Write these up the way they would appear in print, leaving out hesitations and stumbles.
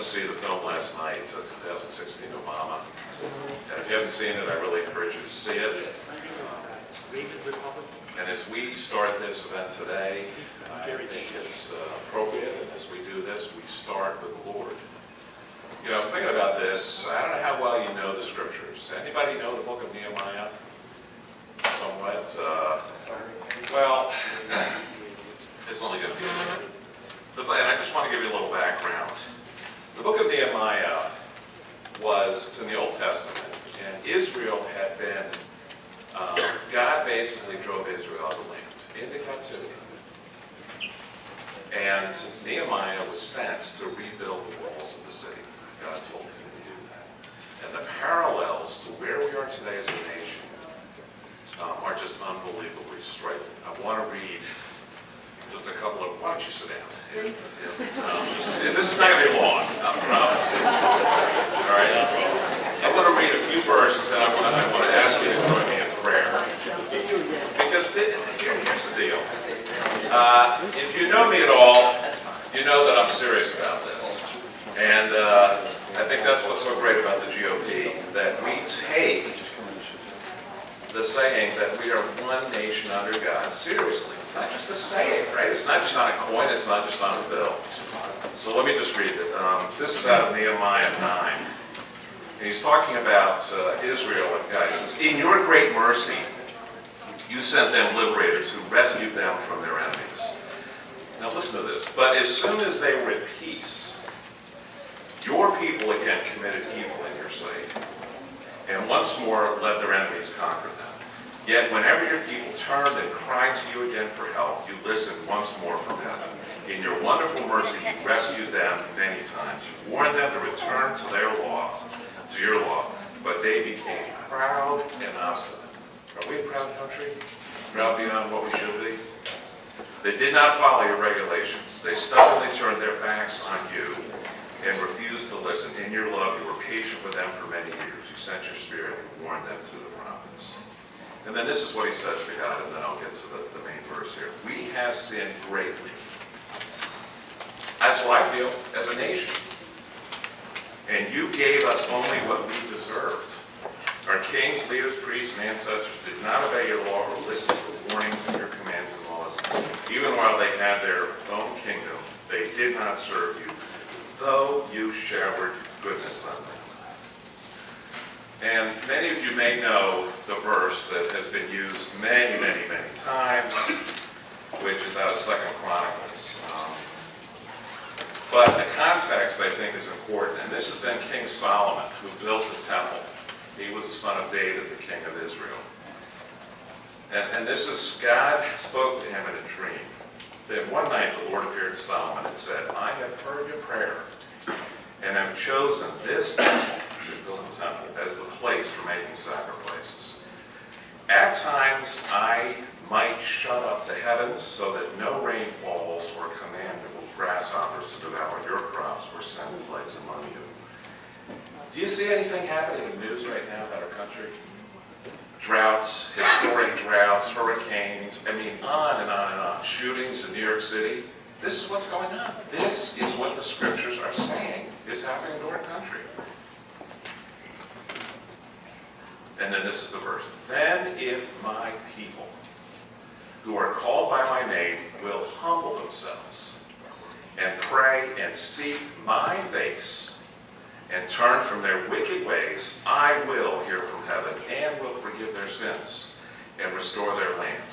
to see the film last night, 2016 Obama. And if you haven't seen it, I really encourage you to see it. And as we start this event today, I think it's appropriate, and as we do this, we start with the Lord. You know, I was thinking about this. I don't know how well you know the scriptures. Anybody know the book of Nehemiah? Somewhat. Well, it's only going to be a minute. And I just want to give you a little background. The book of Nehemiah it's in the Old Testament, and Israel had been, God basically drove Israel out of the land into captivity. And Nehemiah was sent to rebuild the walls of the city. God told him to do that. And the parallels to where we are today as a nation are just unbelievably striking. I want to read just a couple of, why don't you sit down? This is not going to be long, I promise. All right? I want to read a few verses, and I want to ask you to join me in prayer. Because here's the deal. If you know me at all, you know that I'm serious about this. And I think that's what's so great about the GOP, that we take the saying that we are one nation under God seriously. It's not just a saying, right? It's not just on a coin, it's not just on a bill. So let me just read it. This is out of Nehemiah 9. And he's talking about Israel and God. He says, "In your great mercy, you sent them liberators who rescued them from their enemies." Now listen to this. "But as soon as they were at peace, your people again committed evil in your sight, and once more let their enemies conquer them. Yet whenever your people turned and cried to you again for help, you listened once more from heaven. In your wonderful mercy, you rescued them many times. You warned them to return to your law, but they became proud and obstinate." Are we a proud country? Proud beyond what we should be? "They did not follow your regulations. They stubbornly turned their backs on you and refused to listen. In your love, you were patient with them for many years. You sent your spirit and warned them through the prophets." And then this is what he says to God, and then I'll get to the main verse here. "We have sinned greatly." That's what I feel as a nation. "And you gave us only what we deserved. Our kings, leaders, priests, and ancestors did not obey your law or listen to the warnings of your commands and laws. Even while they had their own kingdom, they did not serve you, though you showered goodness on them." And many of you may know the verse that has been used many, many, many times, which is out of 2 Chronicles. But the context, I think, is important. And this is then King Solomon, who built the temple. He was the son of David, the king of Israel. And this is, God spoke to him in a dream. That one night the Lord appeared to Solomon and said, "I have heard your prayer, and have chosen this temple," to build the temple, "as the place for making sacrifices. At times I might shut up the heavens so that no rain falls, or command grasshoppers to devour your crops, or send plagues among you." Do you see anything happening in the news right now about our country? Droughts, historic droughts, hurricanes, I mean, on and on and on. Shootings in New York City. This is what's going on. This is what the scriptures are saying is happening to our country. And then this is the verse. "Then if my people, who are called by my name, will humble themselves and pray and seek my face and turn from their wicked ways, I will hear from heaven and will forgive their sins and restore their land."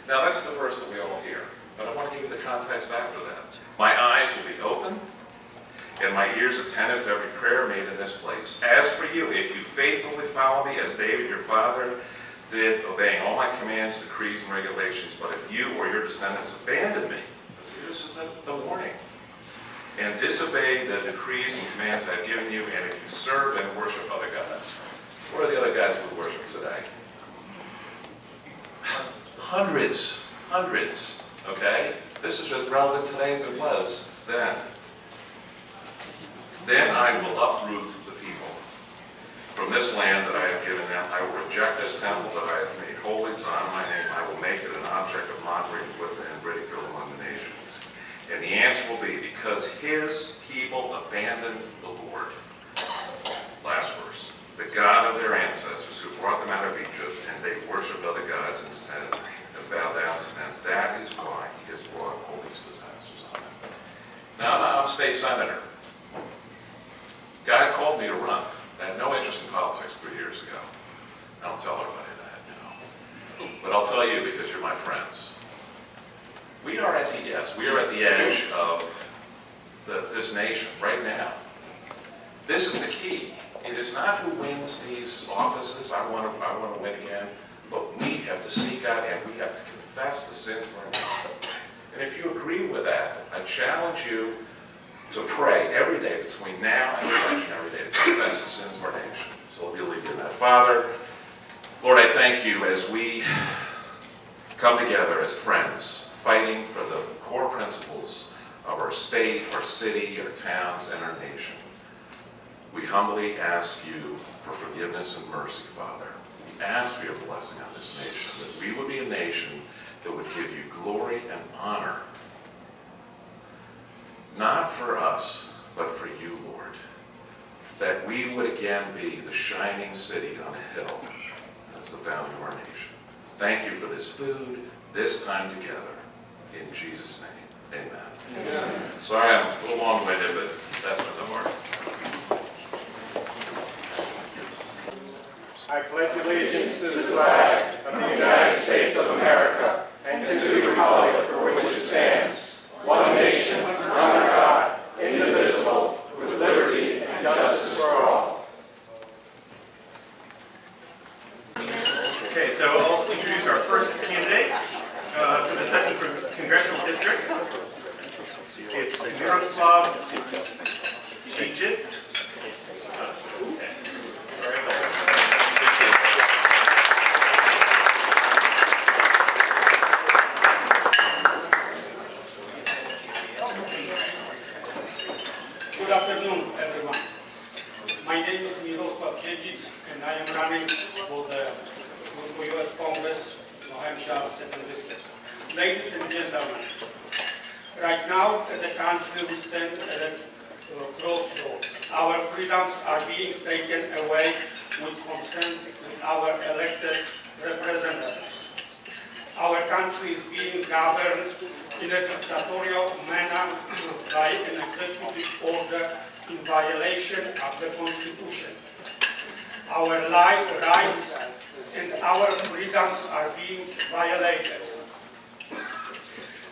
Now that's the verse that we all hear, but I want to give you the context after that. "My eyes will be open and my ears attentive to every prayer made in this place. As for you, if you faithfully follow me as David your father did, obeying all my commands, decrees, and regulations, but if you or your descendants abandon me," see, this is the warning, "and disobey the decrees and commands I've given you, and if you serve and worship other gods." What are the other gods we worship today? Hundreds, okay? This is as relevant today as it was then. "Then I will uproot the people from this land that I have given them. I will reject this temple that I have made holy to honor my name. I will make it an object of mockery and ridicule among the nations. And the answer will be, because his people abandoned God of their ancestors who brought them out of Egypt, and they worshiped other gods instead and bowed down to them. That is why he has brought all these disasters on them. Now, I'm a state senator. God called me to run. I had no interest in politics 3 years ago. I don't tell everybody that, you know. But I'll tell you because you're my friends. We are at the edge of this nation right now. This is the key. It is not who wins these offices. I want to win again. But we have to seek out and we have to confess the sins of our nation. And if you agree with that, I challenge you to pray every day between now and election every day to confess the sins of our nation. So we'll leave you in that. Father, Lord, I thank you as we come together as friends, fighting for the core principles of our state, our city, our towns, and our nation. We humbly ask you for forgiveness and mercy, Father. We ask for your blessing on this nation, that we would be a nation that would give you glory and honor, not for us, but for you, Lord. That we would again be the shining city on a hill as the founding of our nation. Thank you for this food, this time together. In Jesus' name, amen. Amen. Sorry, I'm a little long-winded, but that's from the heart. I pledge allegiance to the flag of the United States of America and to the republic for which it stands, one nation, under God, indivisible, with liberty and justice for all. Okay, so I'll introduce our first candidate for the second congressional district. It's Miroslav Shijit. Sorry about that. Good afternoon, everyone. My name is Miroslav Shijit, and I am running for the U.S. Congress, New Hampshire, 2nd District. Ladies and gentlemen, right now, as a country, we stand at a crossroads. Our freedoms are being taken away with consent with our elected representatives. Our country is being governed in a dictatorial manner by an executive order in violation of the Constitution. Our rights and our freedoms are being violated.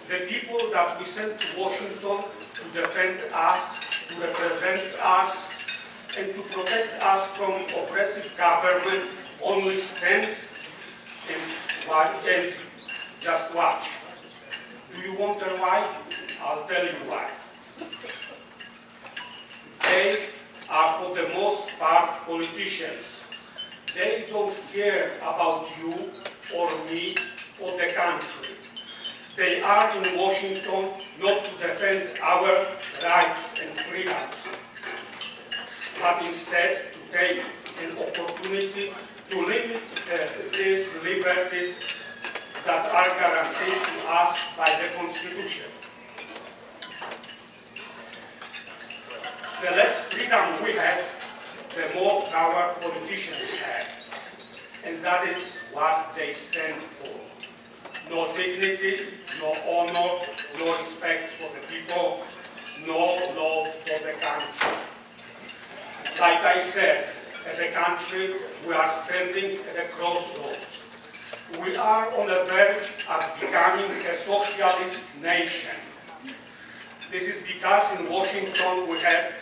The people that we sent to Washington to defend us, to represent us, and to protect us from oppressive government only stand and just watch. Do you wonder why? I'll tell you why. They are, for the most part, politicians. They don't care about you or me or the country. They are in Washington not to defend our rights and freedoms, but instead to take an opportunity to limit these liberties that are guaranteed to us by the Constitution. The less freedom we have, the more our politicians have. And that is what they stand for. No dignity, no honor, no respect for the people, no love for the country. Like I said, as a country, we are standing at a crossroads. We are on the verge of becoming a socialist nation. This is because in Washington we have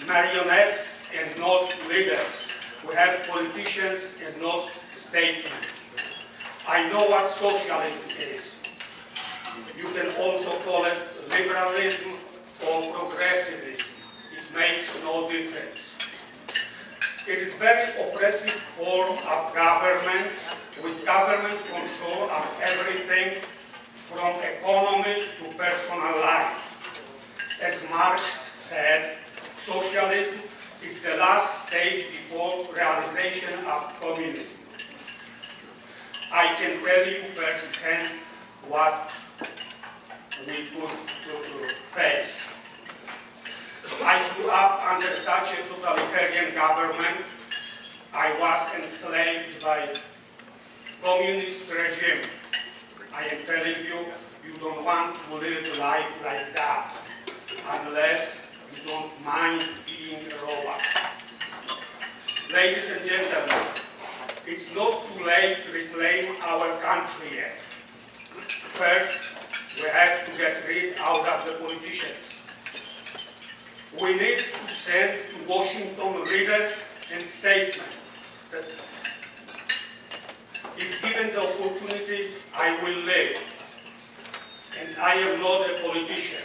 marionettes and not leaders. We have politicians and not statesmen. I know what socialism is. You can also call it liberalism or progressivism. It makes no difference. It is a very oppressive form of government, with government control of everything from economy to personal life. As Marx said, socialism is the last stage before realization of communism. I can tell you firsthand what we could face. I grew up under such a totalitarian government. I was enslaved by communist regime. I am telling you, you don't want to live life like that unless you don't mind being a robot. Ladies and gentlemen, it's not too late to reclaim our country yet. First, we have to get rid out of the politicians. We need to send to Washington leaders and statements that if given the opportunity, I will live. And I am not a politician.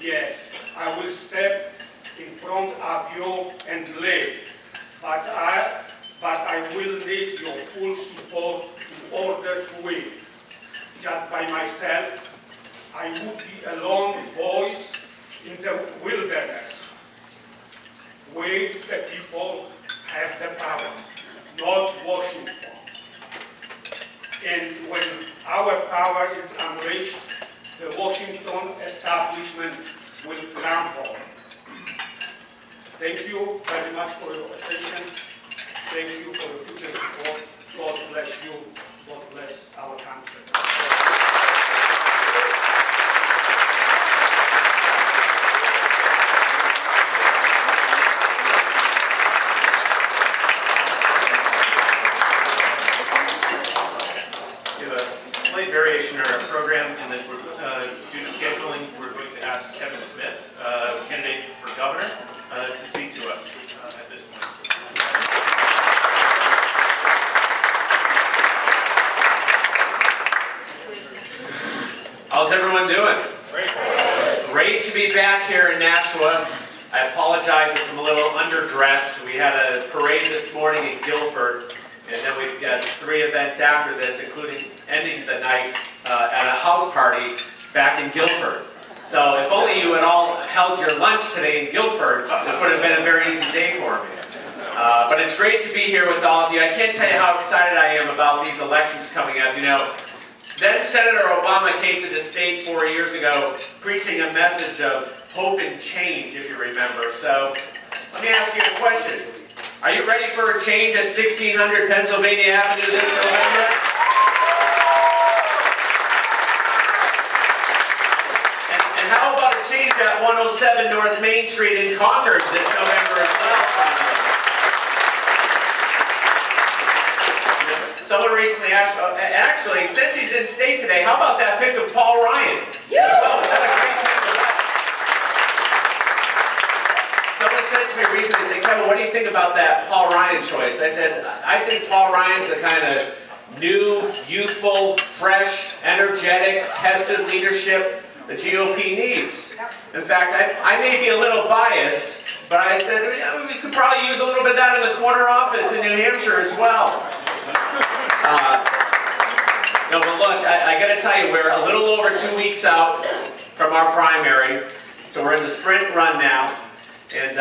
Yes, I will step in front of you and live, but I will need your full support in order to win. Just by myself, I would be a lone voice in the wilderness. We, the people, have the power, not Washington. And when our power is unleashed, the Washington establishment will crumble. Thank you very much for your attention. Thank you for your future support. God bless you. God bless our country. Variation in our program, and then due to scheduling, we're going to ask Kevin Smith, candidate for governor, to speak to us at this point. How's everyone doing? Great to be back here in Nashua. I apologize if I'm a little underdressed. We had a parade this morning in Guilford, and then we've got 3 events after this, including ending the night at a house party back in Guilford. So if only you had all held your lunch today in Guilford, this would have been a very easy day for me. But it's great to be here with all of you. I can't tell you how excited I am about these elections coming up. You know, then Senator Obama came to the state 4 years ago preaching a message of hope and change, if you remember. So let me ask you a question. Are you ready for a change at 1600 Pennsylvania Avenue this November? And how about a change at 107 North Main Street in Concord this November as well? Someone recently asked, actually, since he's in state today, how about that pick of Paul Ryan? As well, is that a great pick of that? Someone said to me recently, said, Kevin, what do you think about that Paul Ryan choice? I said, I think Paul Ryan's the kind of new, youthful, fresh, energetic, tested leadership the GOP needs. In fact, I may be a little biased, but I said, yeah, we could probably use a little bit of that in the corner office in New Hampshire as well. No, but look, I got to tell you, we're a little over 2 weeks out from our primary, so we're in the sprint run now. And,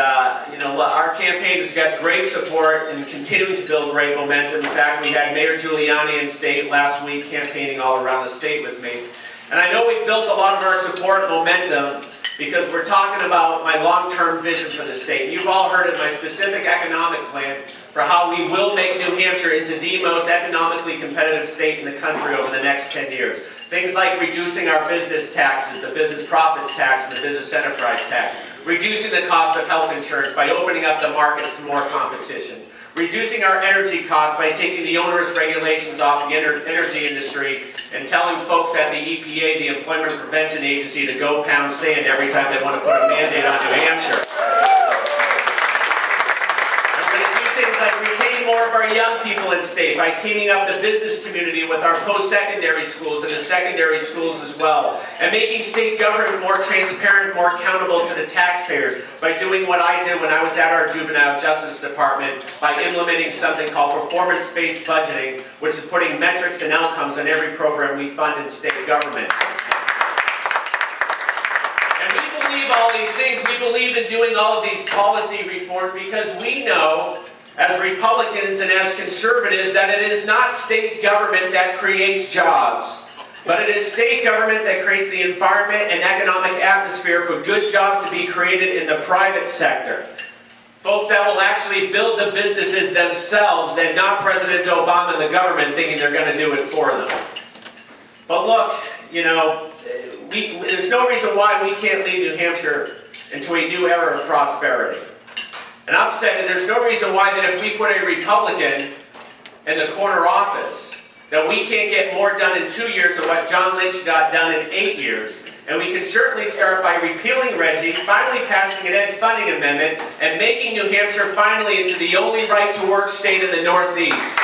you know, our campaign has got great support and continuing to build great momentum. In fact, we had Mayor Giuliani in state last week campaigning all around the state with me. And I know we've built a lot of our support momentum because we're talking about my long-term vision for the state. You've all heard of my specific economic plan for how we will make New Hampshire into the most economically competitive state in the country over the next 10 years. Things like reducing our business taxes, the business profits tax and the business enterprise tax. Reducing the cost of health insurance by opening up the markets to more competition. Reducing our energy costs by taking the onerous regulations off the energy industry and telling folks at the EPA, the Employment Prevention Agency, to go pound sand every time they want to put a mandate on New Hampshire. I'm going to do things like retain more of our young people in state by teaming up the business community with our post-secondary schools and the secondary schools as well. And making state government more transparent, more accountable to the taxpayers by doing what I did when I was at our Juvenile Justice Department by implementing something called performance-based budgeting, which is putting metrics and outcomes on every program we fund in state government. And we believe all these things. We believe in doing all of these policy reforms because we know, as Republicans and as conservatives, that it is not state government that creates jobs. But it is state government that creates the environment and economic atmosphere for good jobs to be created in the private sector. Folks that will actually build the businesses themselves and not President Obama and the government thinking they're going to do it for them. But look, you know, there's no reason why we can't lead New Hampshire into a new era of prosperity. And I've said that there's no reason why that if we put a Republican in the corner office, that we can't get more done in 2 years than what John Lynch got done in 8 years. And we can certainly start by repealing Reggie, finally passing an ed funding amendment, and making New Hampshire finally into the only right-to-work state in the Northeast.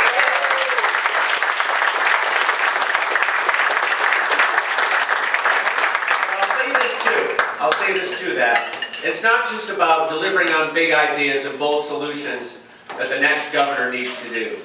I'll say this too, that it's not just about delivering on big ideas and bold solutions that the next governor needs to do.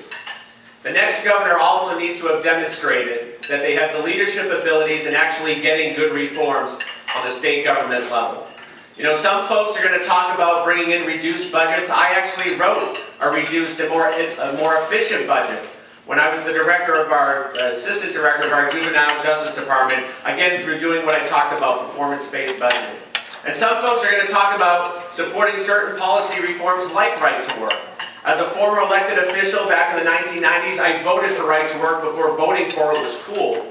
The next governor also needs to have demonstrated that they have the leadership abilities in actually getting good reforms on the state government level. You know, some folks are going to talk about bringing in reduced budgets. I actually wrote a reduced and more efficient budget when I was the director of our, assistant director of our juvenile justice department, again through doing what I talked about, performance-based budgeting. And some folks are going to talk about supporting certain policy reforms like right to work. As a former elected official back in the 1990s, I voted for right to work before voting for it was cool.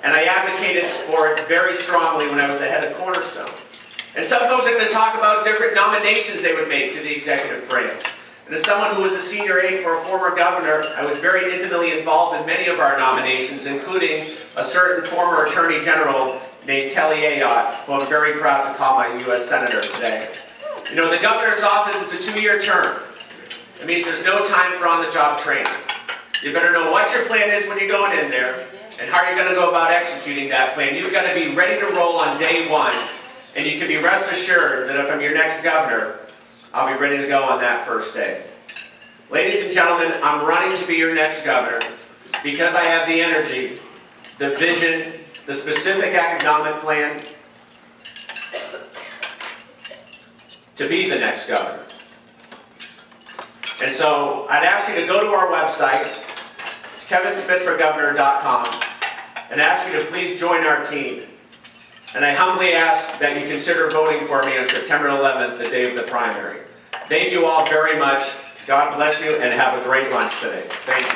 And I advocated for it very strongly when I was the head of Cornerstone. And some folks are going to talk about different nominations they would make to the executive branch. And as someone who was a senior aide for a former governor, I was very intimately involved in many of our nominations, including a certain former attorney general named Kelly Ayotte, who I'm very proud to call my U.S. Senator today. You know, in the governor's office, it's a 2-year term. It means there's no time for on-the-job training. You better know what your plan is when you're going in there and how you're going to go about executing that plan. You've got to be ready to roll on day one, and you can be rest assured that if I'm your next governor, I'll be ready to go on that first day. Ladies and gentlemen, I'm running to be your next governor because I have the energy, the vision, the specific economic plan to be the next governor. And so I'd ask you to go to our website, it's kevinsmithforgovernor.com, and ask you to please join our team. And I humbly ask that you consider voting for me on September 11th, the day of the primary. Thank you all very much. God bless you, and have a great lunch today. Thank you.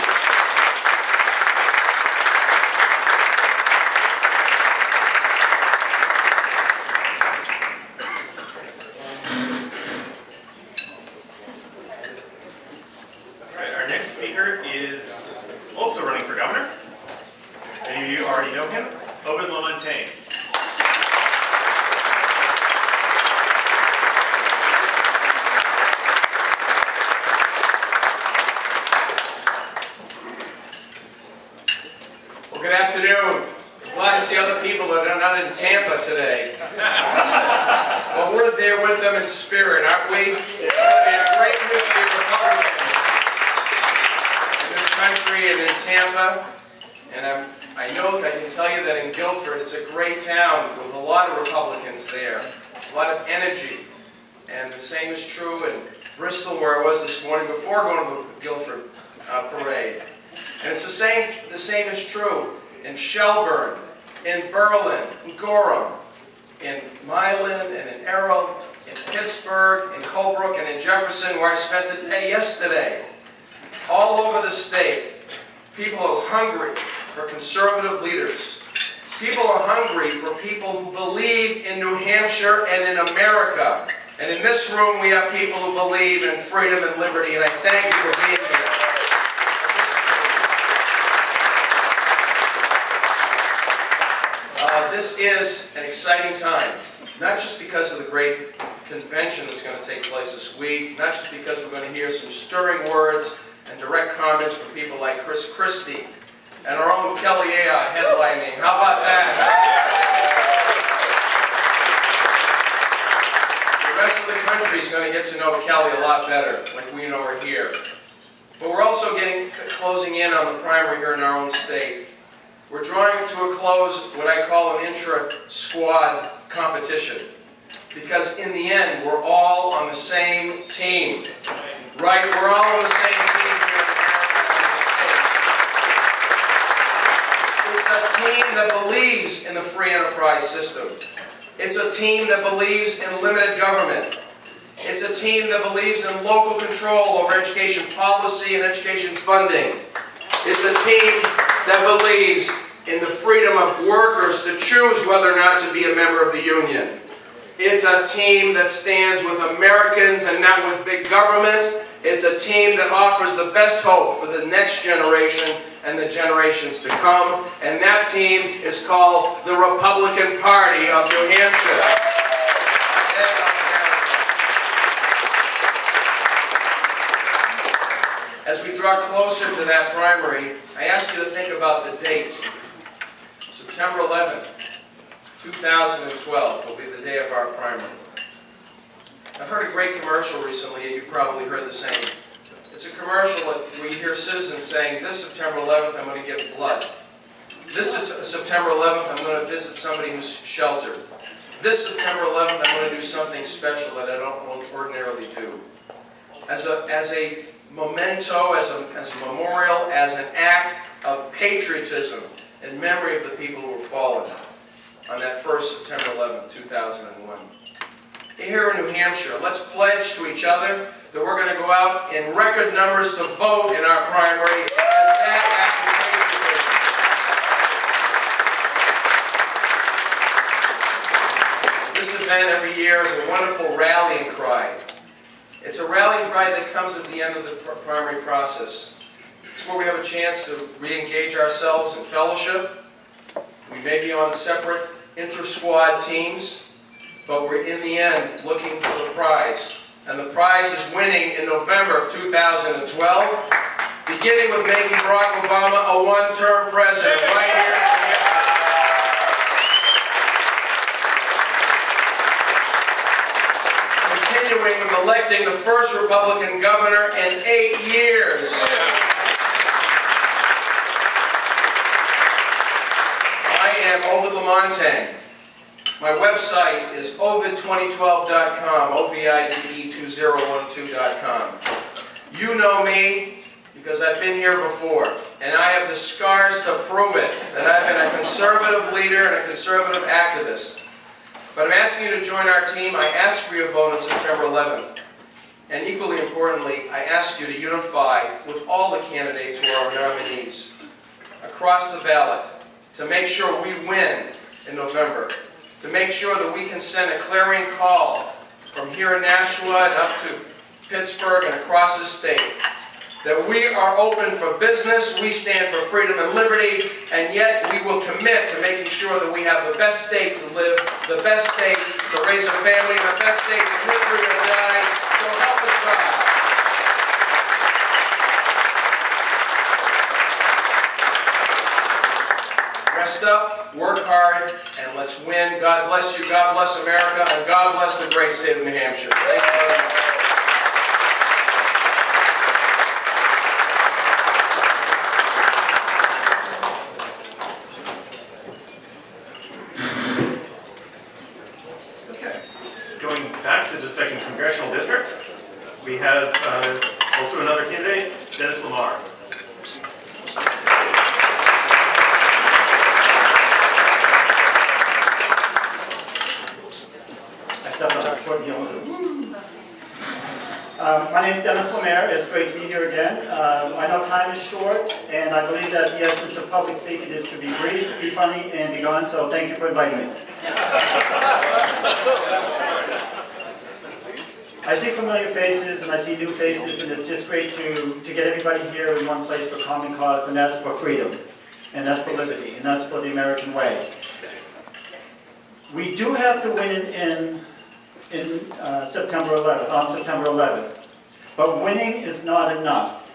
All right, our next speaker is also running for governor. Many of you already know him, Wynne. Good afternoon. Glad to see other people that are not in Tampa today. Well, we're there with them in spirit, aren't we? It's going to be a great week for Republicans in this country and in Tampa. And I know, I can tell you that in Guilford, it's a great town with a lot of Republicans there, a lot of energy. And the same is true in Bristol, where I was this morning before going to the Guilford parade. And it's the same is true in Shelburne, in Berlin, in Gorham, in Milan, and in Errol, in Pittsburgh, in Colebrook, and in Jefferson, where I spent the day yesterday. All over the state, people are hungry for conservative leaders. People are hungry for people who believe in New Hampshire and in America. And in this room, we have people who believe in freedom and liberty, and I thank you for being here. This is an exciting time, not just because of the great convention that's going to take place this week, not just because we're going to hear some stirring words and direct comments from people like Chris Christie and our own Kelly Ayotte headlining. How about that? The rest of the country is going to get to know Kelly a lot better, like we know her here. But we're also closing in on the primary here in our own state. We're drawing to a close what I call an intra-squad competition. Because in the end, we're all on the same team. Right? We're all on the same team here in America and the state. It's a team that believes in the free enterprise system. It's a team that believes in limited government. It's a team that believes in local control over education policy and education funding. It's a team that believes in the freedom of workers to choose whether or not to be a member of the union. It's a team that stands with Americans and not with big government. It's a team that offers the best hope for the next generation and the generations to come. And that team is called the Republican Party of New Hampshire. And of America. As we draw closer to that primary, I ask you to think about the date. September 11th, 2012 will be the day of our primary. I've heard a great commercial recently, and you've probably heard the same. It's a commercial where you hear citizens saying, this September 11th I'm going to give blood. This September 11th I'm going to visit somebody who's sheltered. This September 11th I'm going to do something special that I don't ordinarily do. As a memento, as a memorial, as an act of patriotism in memory of the people who were fallen on that first September 11th, 2001. Here in New Hampshire, let's pledge to each other that we're going to go out in record numbers to vote in our primary as that act of patriotism. This event every year is a wonderful rallying cry. It's a rallying cry that comes at the end of the primary process. It's where we have a chance to re-engage ourselves in fellowship. We may be on separate intra-squad teams, but we're in the end looking for the prize. And the prize is winning in November of 2012, beginning with making Barack Obama a one-term president right here in New Hampshire. Continuing with electing the first Republican governor in 8 years. I am Ovid Lamontagne. My website is ovid2012.com, OVIDE2012.com. You know me because I've been here before, and I have the scars to prove it, that I've been a conservative leader and a conservative activist. But I'm asking you to join our team. I ask for your vote on September 11th. And equally importantly, I ask you to unify with all the candidates who are our nominees across the ballot to make sure we win in November. To make sure that we can send a clarion call from here in Nashua and up to Pittsburgh and across the state. That we are open for business, we stand for freedom and liberty, and yet we will commit to making sure that we have the best state to live, the best state to raise a family, and the best state to live free or die. So help us God. Rest up, work hard, and let's win. God bless you, God bless America, and God bless the great state of New Hampshire. Thank you very much. Okay. Going back to the 2nd Congressional District, we have also another candidate, Dennis Lamar. My name is Dennis Lemare. It's great to be here again. I know time is short, and I believe that the essence of public speaking is to be brief, be funny, and be gone, so thank you for inviting me. I see familiar faces, and I see new faces, and it's just great to get everybody here in one place for common cause, and that's for freedom, and that's for liberty, and that's for the American way. We do have to win in September 11th, on September 11th. But winning is not enough.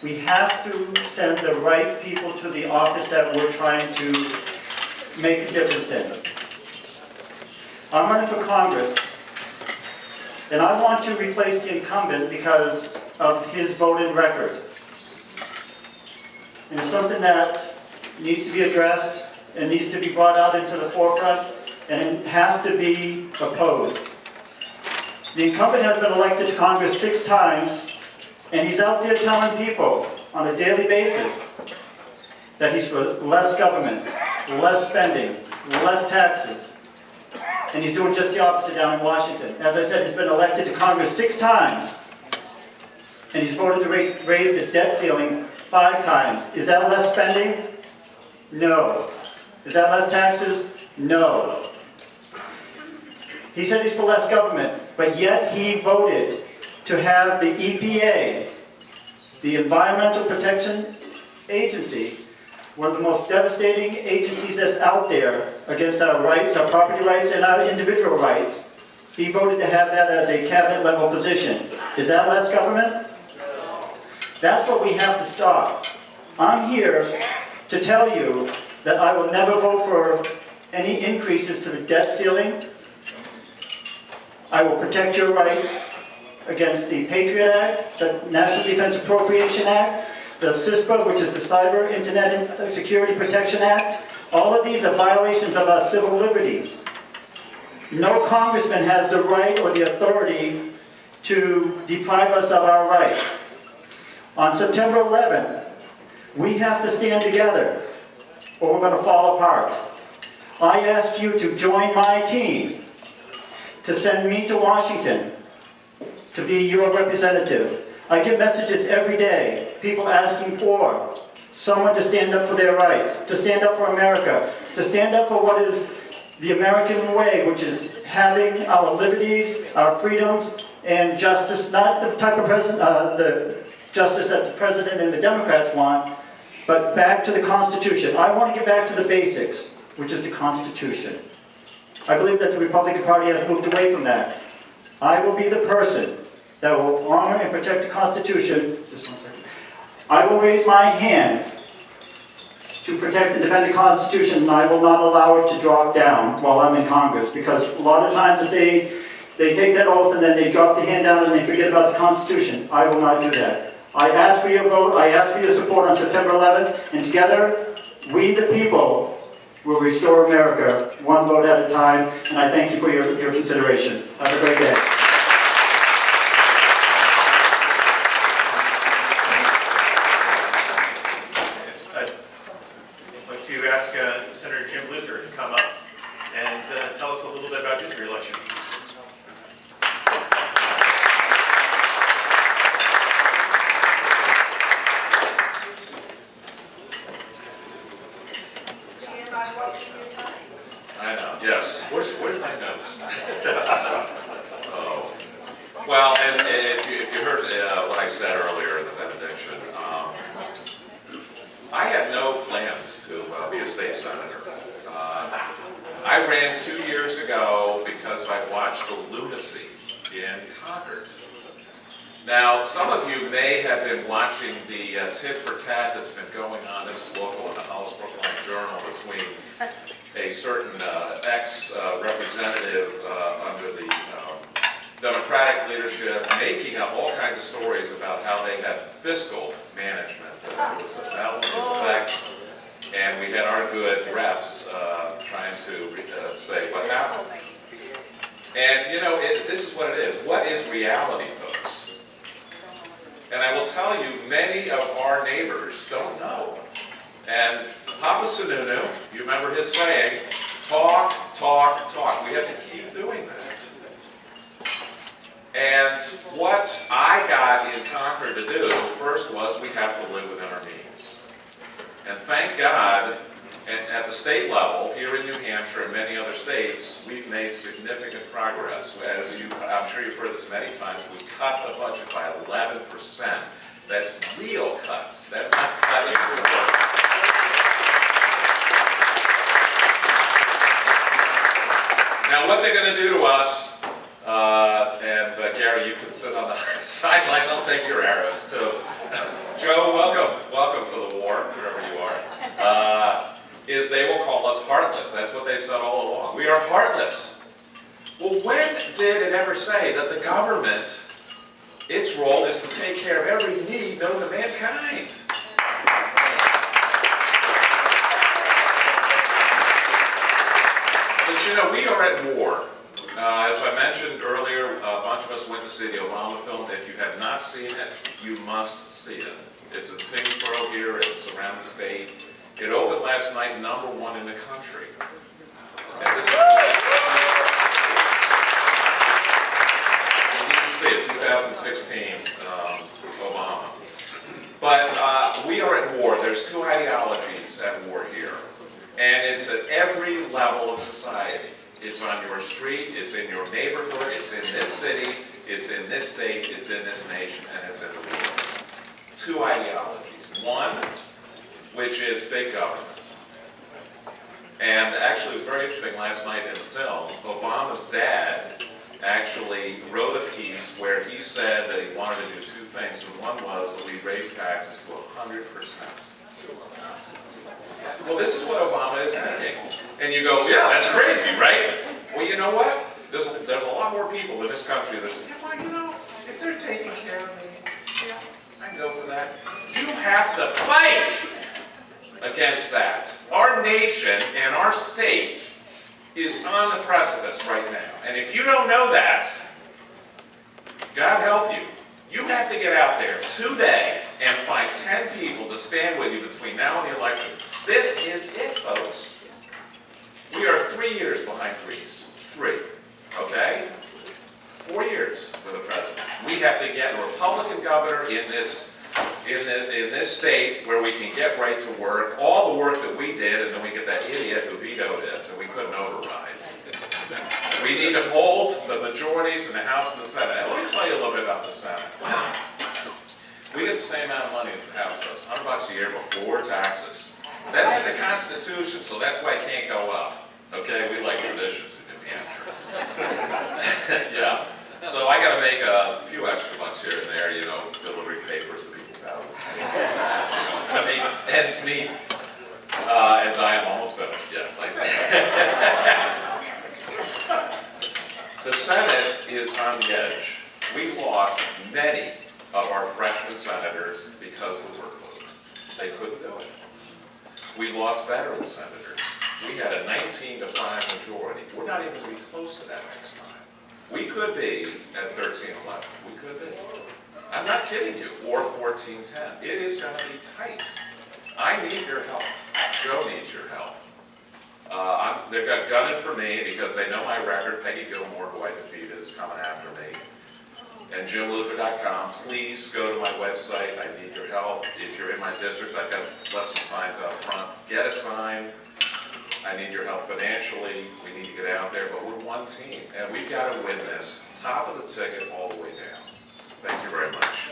We have to send the right people to the office that we're trying to make a difference in. I'm running for Congress, and I want to replace the incumbent because of his voting record. And it's something that needs to be addressed and needs to be brought out into the forefront, and it has to be opposed. The incumbent has been elected to Congress 6 times, and he's out there telling people on a daily basis that he's for less government, less spending, less taxes. And he's doing just the opposite down in Washington. As I said, he's been elected to Congress 6 times. And he's voted to raise the debt ceiling 5 times. Is that less spending? No. Is that less taxes? No. He said he's for less government, but yet he voted to have the EPA, the Environmental Protection Agency, one of the most devastating agencies that's out there against our rights, our property rights, and our individual rights. He voted to have that as a cabinet level position. Is that less government? That's what we have to stop. I'm here to tell you that I will never vote for any increases to the debt ceiling. I will protect your rights against the Patriot Act, the National Defense Appropriation Act, the CISPA, which is the Cyber Internet Security Protection Act. All of these are violations of our civil liberties. No congressman has the right or the authority to deprive us of our rights. On September 11th, we have to stand together or we're going to fall apart. I ask you to join my team to send me to Washington to be your representative. I get messages every day, people asking for someone to stand up for their rights, to stand up for America, to stand up for what is the American way, which is having our liberties, our freedoms, and justice, not the type of the justice that the President and the Democrats want, but back to the Constitution. I want to get back to the basics, which is the Constitution. I believe that the Republican Party has moved away from that. I will be the person that will honor and protect the Constitution. Just one second. I will raise my hand to protect and defend the Constitution, and I will not allow it to drop down while I'm in Congress, because a lot of times if they take that oath and then they drop the hand down and they forget about the Constitution, I will not do that. I ask for your vote, I ask for your support on September 11th, and together, we the people will restore America, one vote at a time, and I thank you for your consideration. Have a great day. I'd like to ask Senator Jim Luther to come up and tell us a little bit about his reelection. I know, yes. Where's my notes? Oh. Well, if you heard what I said earlier in the benediction, I had no plans to be a state senator. I ran 2 years ago because I watched the lunacy in Concord. Now, some of you may have been watching the tit for tat that's been going on. This is local in the Hollis Brookline Journal between a certain ex-representative under the Democratic leadership making up all kinds of stories about how they had fiscal management that was that one in effect. And we had our good reps trying to say what happened. And you know, this is what it is. What is reality, folks? And I will tell you, many of our neighbors don't know. And Papa Sununu, you remember his saying, talk, talk, talk. We have to keep doing that. And what I got in Concord to do first was we have to live within our means. And thank God, at the state level, here in New Hampshire and many other states, we've made significant progress. As I'm sure you've heard this many times, we cut the budget by 11%. That's real cuts. That's not cutting for work. Now, what they're going to do to us, and Gary, you can sit on the sidelines. I'll take your arrows too. Joe, welcome to the war, wherever you are. Is they will call us heartless. That's what they said all along. We are heartless. Well, when did it ever say that the government, its role is to take care of every need known to mankind? But you know, we are at war. As I mentioned earlier, a bunch of us went to see the Obama film. If you have not seen it, you must see it. It's in Tingsboro here, it's around the state, It opened last night, #1 in the country. And this is you can see it, 2016, Obama. But we are at war. There's two ideologies at war here. And it's at every level of society. It's on your street, it's in your neighborhood, it's in this city, it's in this state, it's in this nation, and it's in the world. Two ideologies. One, which is big government. And actually, it was very interesting last night in the film, Obama's dad actually wrote a piece where he said that he wanted to do two things, and one was that we raise taxes to 100%. Well, this is what Obama is thinking. And you go, yeah, that's crazy, right? Well, you know what? There's a lot more people in this country that say, yeah, well, you know, if they're taking care of me, yeah, I can go for that. You have to fight against that. Our nation and our state is on the precipice right now. And if you don't know that, God help you. You have to get out there today and find 10 people to stand with you between now and the election. This is it, folks. We are 3 years behind Greece. 3. Okay? 4 years with a president. We have to get a Republican governor in this state where we can get right to work, all the work that we did, and then we get that idiot who vetoed it and we couldn't override. We need to hold the majorities in the House and the Senate. And let me tell you a little bit about the Senate. We get the same amount of money that the House does, $100 a year before taxes. That's in the Constitution, so that's why it can't go up. Okay, we like traditions in New Hampshire. Yeah. So I got to make a few extra bucks here and there, you know, delivering papers to people's houses. I mean, ends meet. And I am almost finished. Yes, I see. The Senate is on the edge. We lost many of our freshman senators because of the workload. They couldn't do it. We lost veteran senators. We had a 19-5 majority. We're not even going to be close to that next time. We could be at 13-11. We could be. I'm not kidding you. Or 14-10. It is going to be tight. I need your help. Joe needs your help. They've got gunning for me because they know my record. Peggy Gilmore, who I defeated, is coming after me. And JimLuther.com. Please go to my website. I need your help. If you're in my district, I've got left some signs out front. Get a sign. I need your help financially. We need to get out there, but we're one team, and we've got to win this. Top of the ticket all the way down. Thank you very much.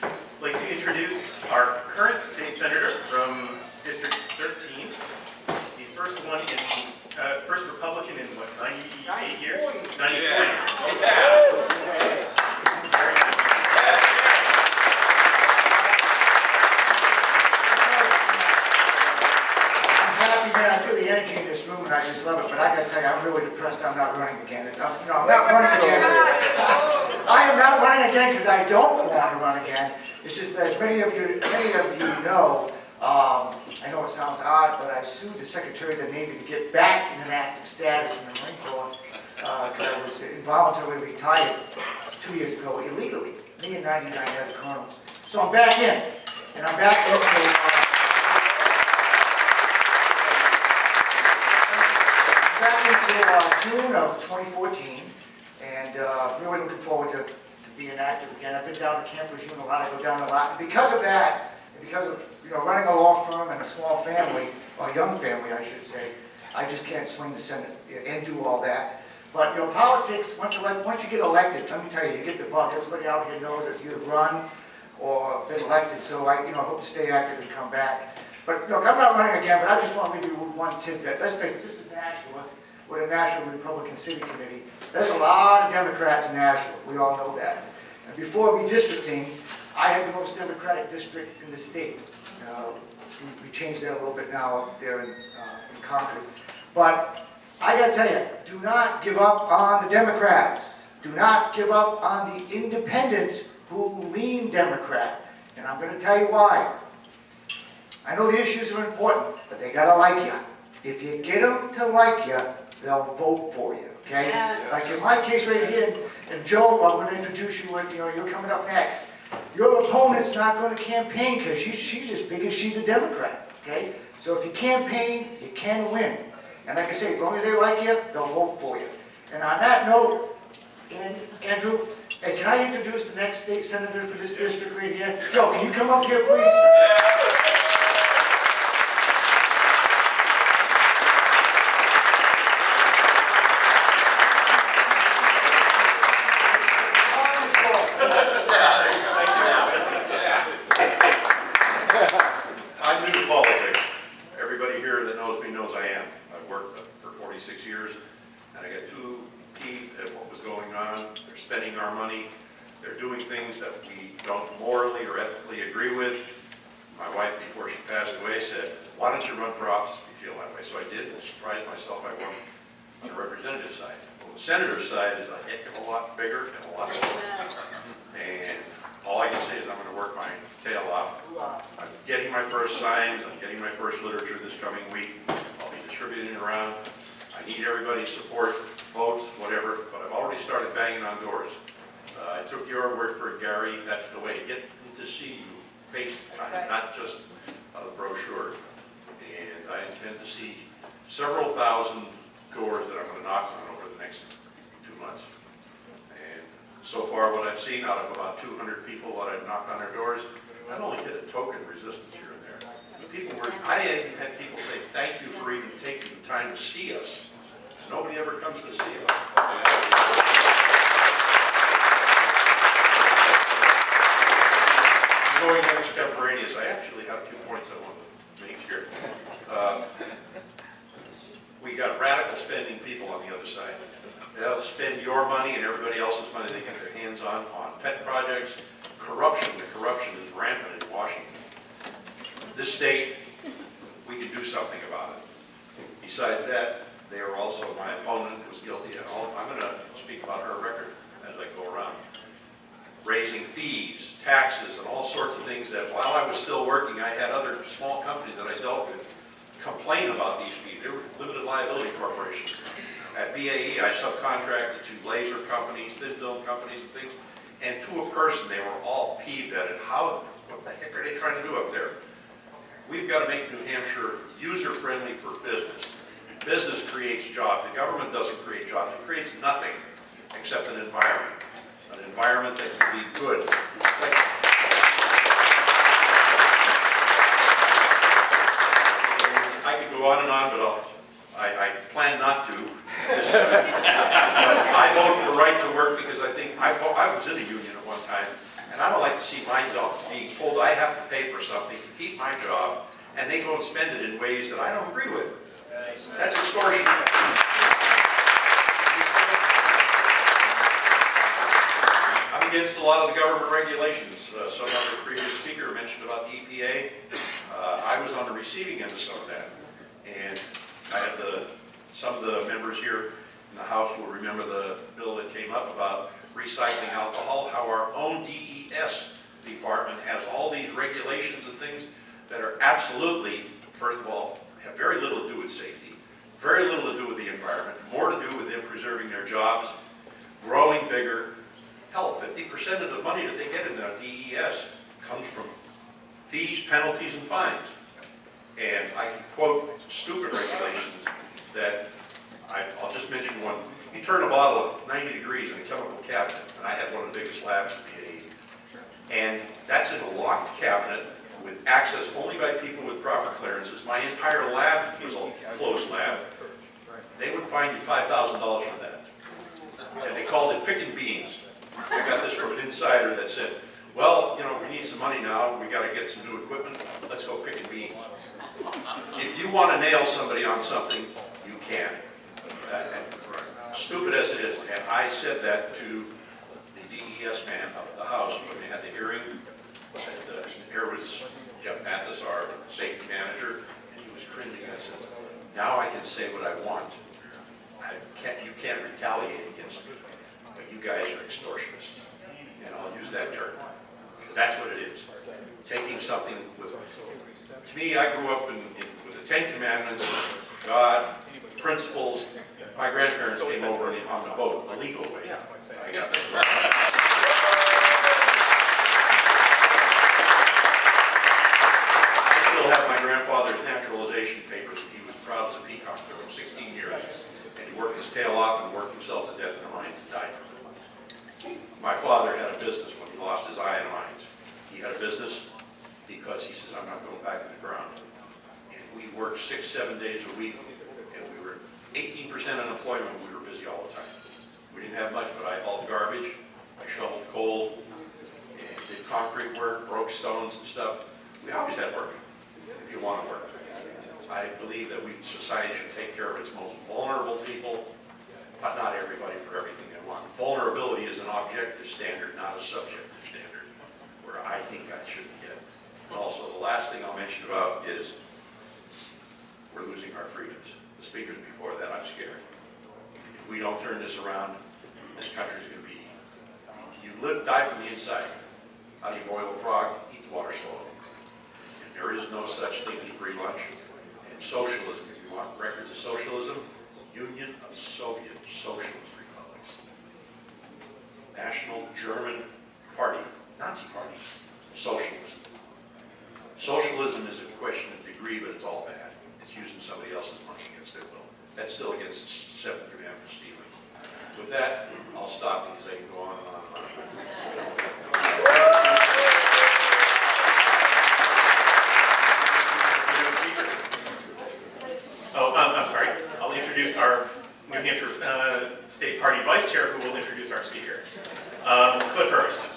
I'd like to introduce our current state senator from District 13, the first one in, first Republican in what, 98 years? 94 years. I feel the energy in this room and I just love it, but I gotta tell you, I'm really depressed I'm not running again. I'm not running again. I am not running again because I don't want to run again. It's just that as many of you know, I know it sounds odd, but I sued the Secretary of the Navy to get back in an active status in the Marine Corps because I was involuntarily retired 2 years ago illegally. Me and 99 other colonels. So I'm back in, and I'm back in June of 2014, and really looking forward to being active again. I've been down to Camp Lejeune a lot. I go down a lot. And because of that, and because of running a law firm and a small family, or a young family, I should say, I just can't swing the Senate and do all that. But politics, once you get elected, let me tell you, you get the buck. Everybody out here knows it's either run or been elected. So I hope to stay active and come back. But look, I'm not running again. But I just want to leave you with one tidbit. Let's face it, this is Nashua. We're the National Republican City Committee. There's a lot of Democrats in Nashua. We all know that. And before redistricting, I had the most Democratic district in the state. We changed that a little bit now up there in Concord. But I got to tell you, do not give up on the Democrats. Do not give up on the independents who lean Democrat. And I'm going to tell you why. I know the issues are important, but they got to like you. If you get them to like you, they'll vote for you, okay? Like in my case right here, and Joe, I'm gonna introduce you with, you're coming up next. Your opponent's not gonna campaign because she's as big as she's a Democrat, okay? So if you campaign, you can win. And like I say, as long as they like you, they'll vote for you. And on that note, Andrew, can I introduce the next state senator for this district right here? Joe, can you come up here, please? I'm new to politics. Everybody here that knows me knows I am. I've worked for 46 years, and I got too deep at what was going on. They're spending our money. They're doing things that we don't morally or ethically agree with. My wife, before she passed away, said, "Why don't you run for office if you feel that way?" So I did, and surprised myself, I won on the representative side. Well, the senator side is a heck of a lot bigger and a lot more. And all I can say is I'm going to work my tail off. I'm getting my first signs, I'm getting my first literature this coming week. I'll be distributing it around. I need everybody's support, votes, whatever, but I've already started banging on doors. I took your word for it, Gary. That's the way. Get them to see you face time, not just a brochure. And I intend to see several thousand doors that I'm going to knock on over the next 2 months. And so far, what I've seen out of about 200 people that I've knocked on their doors, I've only hit a token resistance here and there. I even had people say, "Thank you for even taking the time to see us." Nobody ever comes to see us. Going extemporaneous, I actually have a few points I want to make here. We got radical spending people on the other side. They'll spend your money and everybody else's money they get their hands on pet projects. Corruption, the corruption is rampant in Washington. This state, we can do something about it. Besides that, they are also my opponent who was guilty. I'm going to speak about her record as I go around. Raising fees, taxes, and all sorts of things that while I was still working, I had other small companies that I dealt with complain about these fees. They were limited liability corporations. At BAE, I subcontracted to laser companies, thin film companies and things, and to a person, they were all peeved at it. What the heck are they trying to do up there? We've got to make New Hampshire user-friendly for business. Business creates jobs. The government doesn't create jobs. It creates nothing except an environment that can be good. I could go on and on, but I plan not to. But I voted the right to work because I think I was in a union at one time, and I don't like to see myself being told I have to pay for something to keep my job, and they go and spend it in ways that I don't agree with. That's extortion. I'm against a lot of the government regulations. Some other previous speaker mentioned about the EPA. I was on the receiving end of some of that. And I had some of the members here in the House will remember the bill that came up about recycling alcohol, how our own DES department has all these regulations and things that are absolutely, first of all, have very little to do with safety, very little to do with the environment, more to do with them preserving their jobs, growing bigger. Hell, 50% of the money that they get in the DES comes from fees, penalties, and fines. And I can quote stupid regulations that I'll just mention one. You turn a bottle of 90 degrees in a chemical cabinet, and I had one of the biggest labs in BAE, and that's in a locked cabinet with access only by people with proper clearances. My entire lab was a closed lab. They would fine you $5,000 for that. And they called it picking beans. I got this from an insider that said, "Well, we need some money now. We got to get some new equipment. Let's go picking beans." If you want to nail somebody on something, you can. And stupid as it is, and I said that to the DES man up at the House when we had the hearing. Here was Jeff Mathis, our safety manager, and he was cringing. I said, "Now I can say what I want. You can't retaliate against me, but you guys are extortionists." And I'll use that term, because that's what it is. Taking something with, to me, I grew up with the Ten Commandments, God, principles, My grandparents came over on the boat, the legal way. I got that. I still have my grandfather's naturalization papers. He was proud as a peacock. There were 16 years. And he worked his tail off and worked himself to death in the mines and died from it. My father had a business when he lost his eye in the mines. He had a business because he says, I'm not going back in the ground. And we worked 6-7 days a week, and we were 18% unemployment. We were busy all the time. We didn't have much, but I hauled garbage, I shoveled coal, and did concrete work, broke stones and stuff. We always had work, if you want to work. I believe that society should take care of its most vulnerable people, but not everybody for everything they want. Vulnerability is an objective standard, not a subjective standard, where I think I should get. Also, the last thing I'll mention about is we're losing our freedoms. The speakers before that, I'm scared. If we don't turn this around, this country's going to be, you die from the inside. How do you boil a frog? Eat the water slowly. And there is no such thing as free lunch. And socialism, if you want records of socialism, Union of Soviet Socialist Republics. National German Party, Nazi Party, socialism. Socialism is a question of degree, but it's all bad. It's using somebody else's money against their will. That's still against the seventh commandment of stealing. With that, I'll stop because I can go on and on and on. Oh, I'm sorry. I'll introduce our New Hampshire State Party Vice Chair, who will introduce our speaker. Cliff Hurst.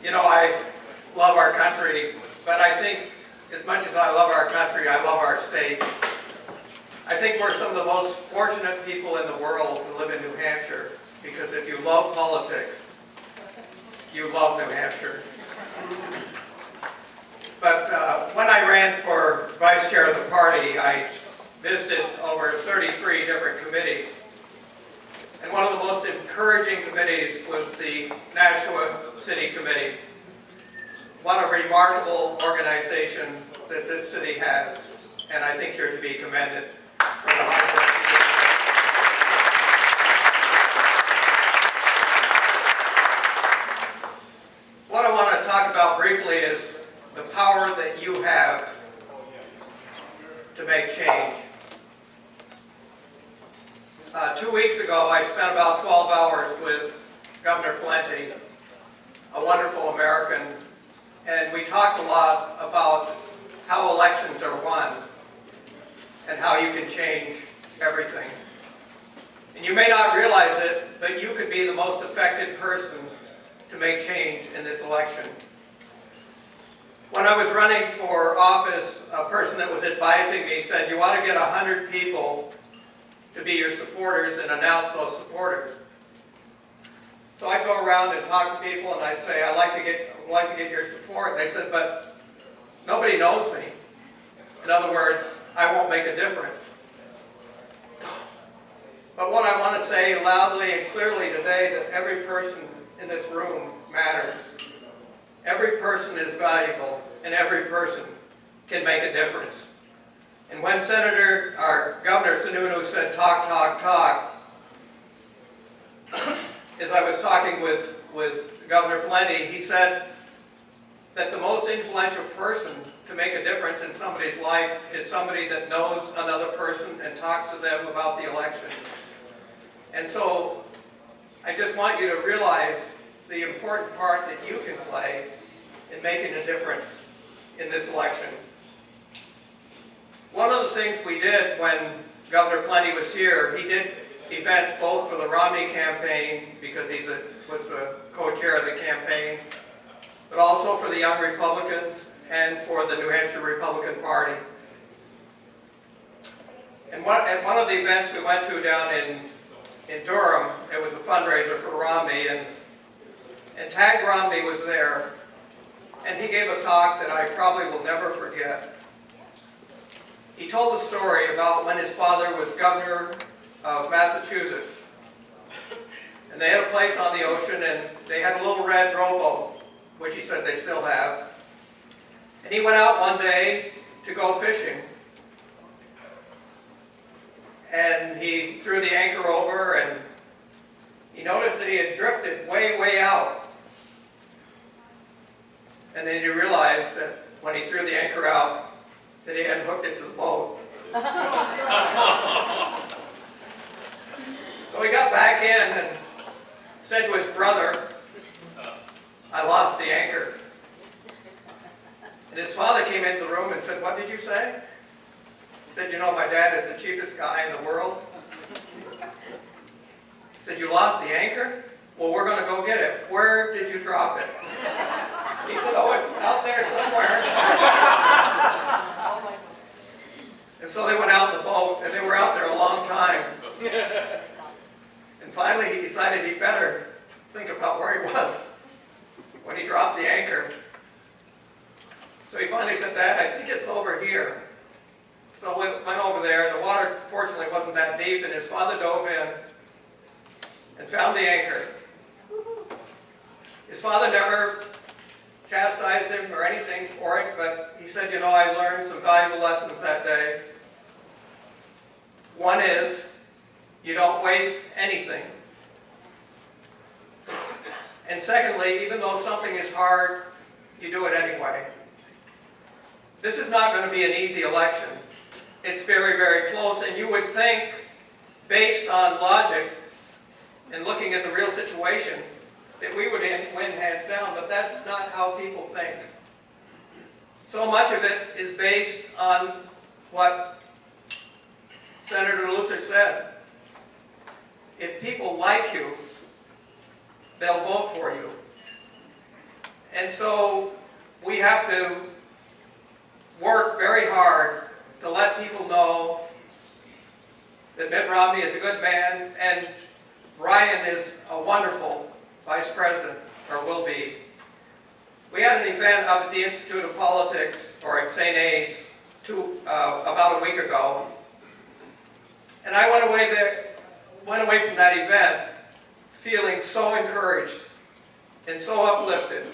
You know, I love our country, but I think as much as I love our country, I love our state. I think we're some of the most fortunate people in the world who live in New Hampshire, because if you love politics, you love New Hampshire. But when I ran for vice chair of the party, I visited over 33 different committees. And one of the most encouraging committees was the Nashua City Committee. What a remarkable organization that this city has, and I think you're to be commended for the hard work you do. What I want to talk about briefly is the power that you have to make change. 2 weeks ago, I spent about 12 hours with Governor Plenty, a wonderful American, and we talked a lot about how elections are won and how you can change everything. And you may not realize it, but you could be the most affected person to make change in this election. When I was running for office, a person that was advising me said, you ought to get 100 people to be your supporters and announce those supporters. So I'd go around and talk to people and I'd say, I'd like to get your support. They said, but nobody knows me. In other words, I won't make a difference. But what I want to say loudly and clearly today, that every person in this room matters. Every person is valuable and every person can make a difference. And when Governor Sununu said, talk, talk, talk, as I was talking with Governor Plenty, he said that the most influential person to make a difference in somebody's life is somebody that knows another person and talks to them about the election. And so I just want you to realize the important part that you can play in making a difference in this election. One of the things we did when Governor Plenty was here, he did events both for the Romney campaign, because he was the co-chair of the campaign, but also for the Young Republicans and for the New Hampshire Republican Party. And at one of the events we went to down in Durham, it was a fundraiser for Romney, and Tag Romney was there, and he gave a talk that I probably will never forget. He told a story about when his father was governor of Massachusetts. And they had a place on the ocean, and they had a little red rowboat, which he said they still have. And he went out one day to go fishing. And he threw the anchor over, and he noticed that he had drifted way, way out. And then he realized that when he threw the anchor out, that he hadn't hooked it to the boat. So he got back in and said to his brother, "I lost the anchor." And his father came into the room and said, "What did you say?" He said, "You know, my dad is the cheapest guy in the world." He said, "You lost the anchor? Well, we're going to go get it. Where did you drop it?" He said, "Oh, it's out there somewhere." And so they went out in the boat, and they were out there a long time. And finally he decided he better think about where he was when he dropped the anchor. So he finally said, "Dad, I think it's over here." So we went over there. The water, fortunately, wasn't that deep, and his father dove in and found the anchor. His father never chastised him or anything for it, but he said, "You know, I learned some valuable lessons that day. One is, you don't waste anything. And secondly, even though something is hard, you do it anyway." This is not going to be an easy election. It's very, very close, and you would think, based on logic and looking at the real situation, that we would win hands down, but that's not how people think. So much of it is based on what Senator Luther said. If people like you, they'll vote for you. And so we have to work very hard to let people know that Mitt Romney is a good man and Ryan is a wonderful vice president, or will be. We had an event up at the Institute of Politics, or at St. A's, about a week ago. And I went away from that event feeling so encouraged and so uplifted,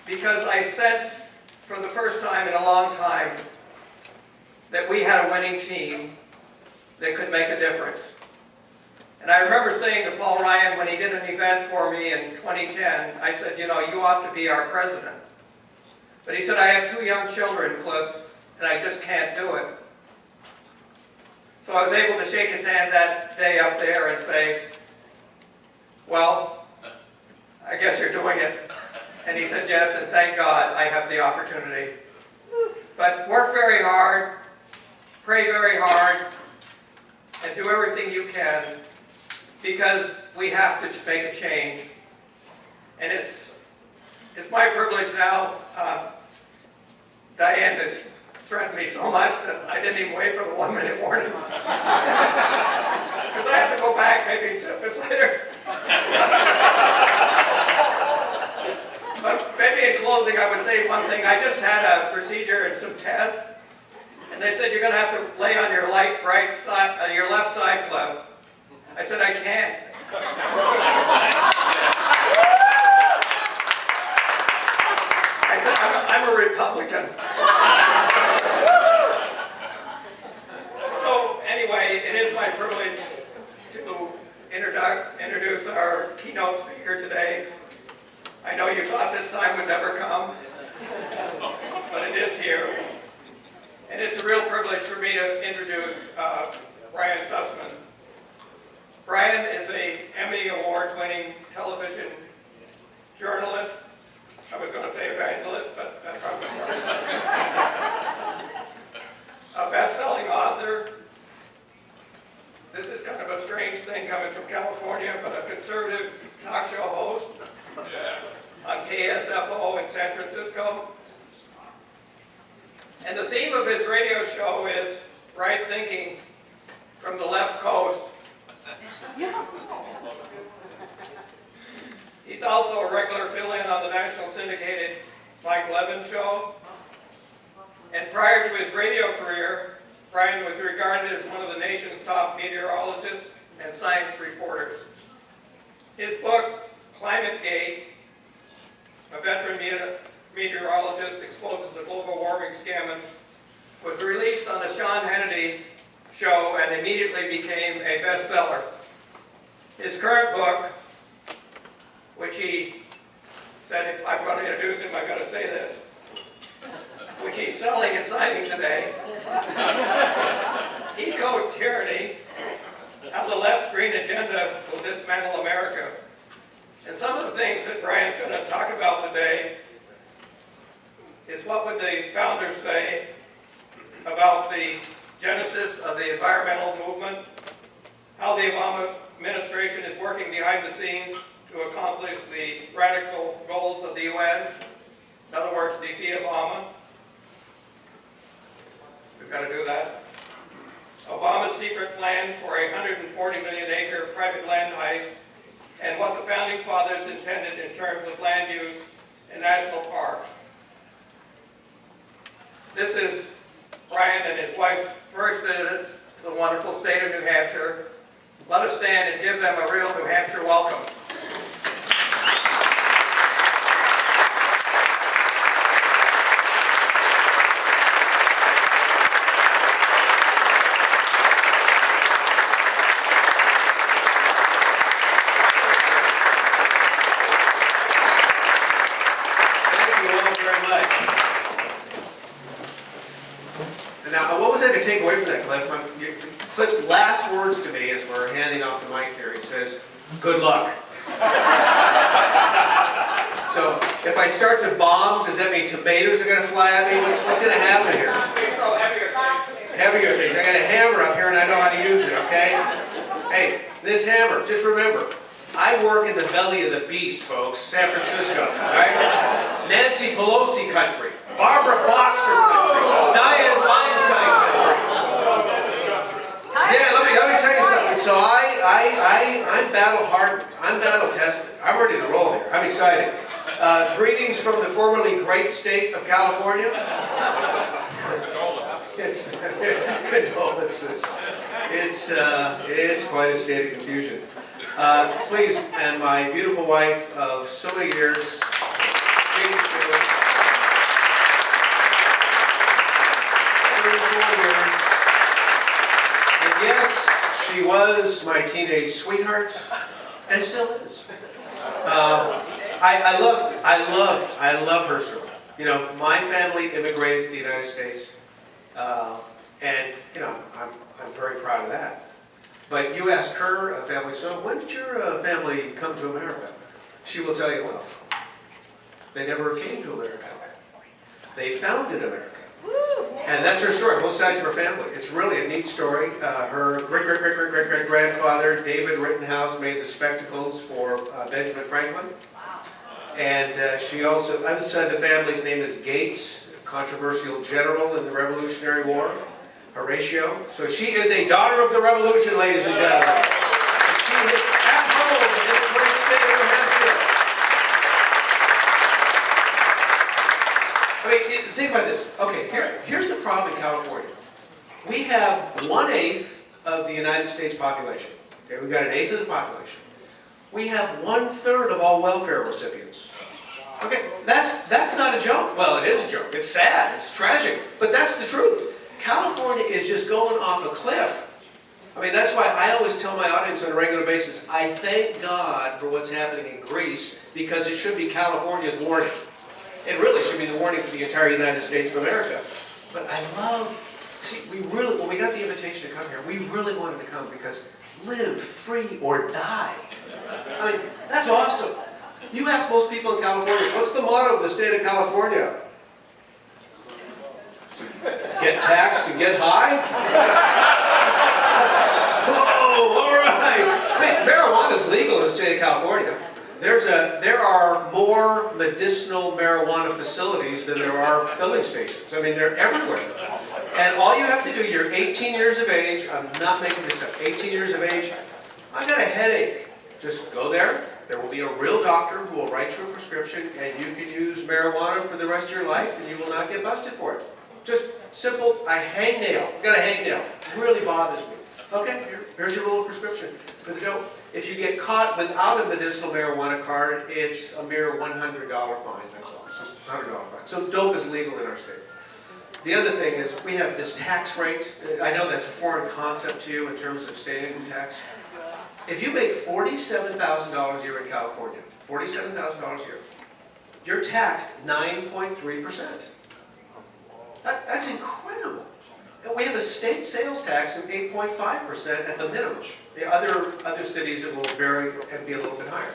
because I sensed for the first time in a long time that we had a winning team that could make a difference. And I remember saying to Paul Ryan when he did an event for me in 2010, I said, "You know, you ought to be our president." But he said, "I have 2 young children, Cliff, and I just can't do it." So I was able to shake his hand that day up there and say, "Well, I guess you're doing it." And he said, "Yes, and thank God I have the opportunity." But work very hard, pray very hard, and do everything you can, because we have to make a change. And it's my privilege now. Diane has threatened me so much that I didn't even wait for the 1-minute warning. Because I have to go back maybe 6 minutes later. But maybe in closing I would say one thing. I just had a procedure and some tests, and they said you're going to have to lay on your right side, your left side, Cliff. I said I can't. I said I'm a Republican. So anyway, it is my privilege to introduce our keynote speaker today. I know you thought this time would never come, but it is here. And it's a real privilege for me to introduce Brian Sussman. Brian is an Emmy Award-winning television journalist. I was going to say evangelist, but that's probably worse. A best-selling author. This is kind of a strange thing coming from California, but a conservative talk show host on KSFO in San Francisco. And the theme of his radio show is right thinking from the left coast. He's also a regular fill-in on the national syndicated Mike Levin show. And prior to his radio career, Brian was regarded as one of the nation's top meteorologists and science reporters. His book, Climate Gate, a veteran meteorologist exposes the global warming scammon, was released on the Sean Hannity show and immediately became a bestseller. His current book, which he said, if I'm going to introduce him, I've got to say this, which he's selling and signing today, Eco-Tyranny, How the Left's Green Agenda Will Dismantle America. And some of the things that Brian's going to talk about today is what would the founders say about the genesis of the environmental movement, how the Obama administration is working behind the scenes to accomplish the radical goals of the UN, in other words, defeat Obama. We've got to do that. Obama's secret plan for a 140 million acre private land heist, and what the founding fathers intended in terms of land use in national parks. This is Brian and his wife's first visit to the wonderful state of New Hampshire. Let us stand and give them a real New Hampshire welcome. Now, what was I going to take away from that, Cliff? Cliff's last words to me as we're handing off the mic here, he says, "Good luck." So, if I start to bomb, does that mean tomatoes are going to fly at me? What's going to happen here? Heavier things. I got a hammer up here and I know how to use it, okay? Hey, this hammer, just remember, I work in the belly of the beast, folks, San Francisco, right? Nancy Pelosi country, Barbara Boxer country, Dianne Feinstein country. Yeah, let me tell you something. So I'm battle hardened, I'm battle tested, I'm ready to roll here, I'm excited. Greetings from the formerly great state of California. Condolences. It's quite a state of confusion. Please, and my beautiful wife of so many years, Jane Stewart, 34 years, and yes, she was my teenage sweetheart, and still is. I love her story. You know, my family immigrated to the United States, and you know, I'm very proud of that. But you ask her, a family, so when did your family come to America? She will tell you, well, they never came to America. They founded America. And that's her story, both sides of her family. It's really a neat story. Her great-great-great-great-great-grandfather, David Rittenhouse, made the spectacles for Benjamin Franklin. And she also, other side of the family's name is Gates, a controversial general in the Revolutionary War. Horatio. So she is a daughter of the Revolution, ladies and gentlemen. And she is at home in the great state of New Hampshire. I mean, think about this. Okay, here's the problem in California. We have 1/8 of the United States population. Okay, we've got 1/8 of the population. We have 1/3 of all welfare recipients. Okay, that's not a joke. Well, it is a joke. It's sad. It's tragic. But that's the truth. California is just going off a cliff. I mean, that's why I always tell my audience on a regular basis, I thank God for what's happening in Greece, because it should be California's warning. It really should be the warning for the entire United States of America. But I love, see, when we got the invitation to come here, we really wanted to come because live free or die. I mean, that's awesome. You ask most people in California, what's the motto of the state of California? Get taxed and get high? Whoa, all right. Hey, marijuana is legal in the state of California. There are more medicinal marijuana facilities than there are filling stations. I mean, they're everywhere. And all you have to do, you're 18 years of age, I'm not making this up, 18 years of age, I've got a headache. Just go there. There will be a real doctor who will write you a prescription, and you can use marijuana for the rest of your life, and you will not get busted for it. Just Simple, I hang nail. I've got a hang nail. It really bothers me. Okay, here's your little prescription for the dope. If you get caught without a medicinal marijuana card, it's a mere $100 fine, that's all. It's just a $100 fine. So dope is legal in our state. The other thing is, we have this tax rate. I know that's a foreign concept to you in terms of state income tax. If you make $47,000 a year in California, $47,000 a year, you're taxed 9.3%. That's incredible. And we have a state sales tax of 8.5% at the minimum. The other cities, it will vary and be a little bit higher.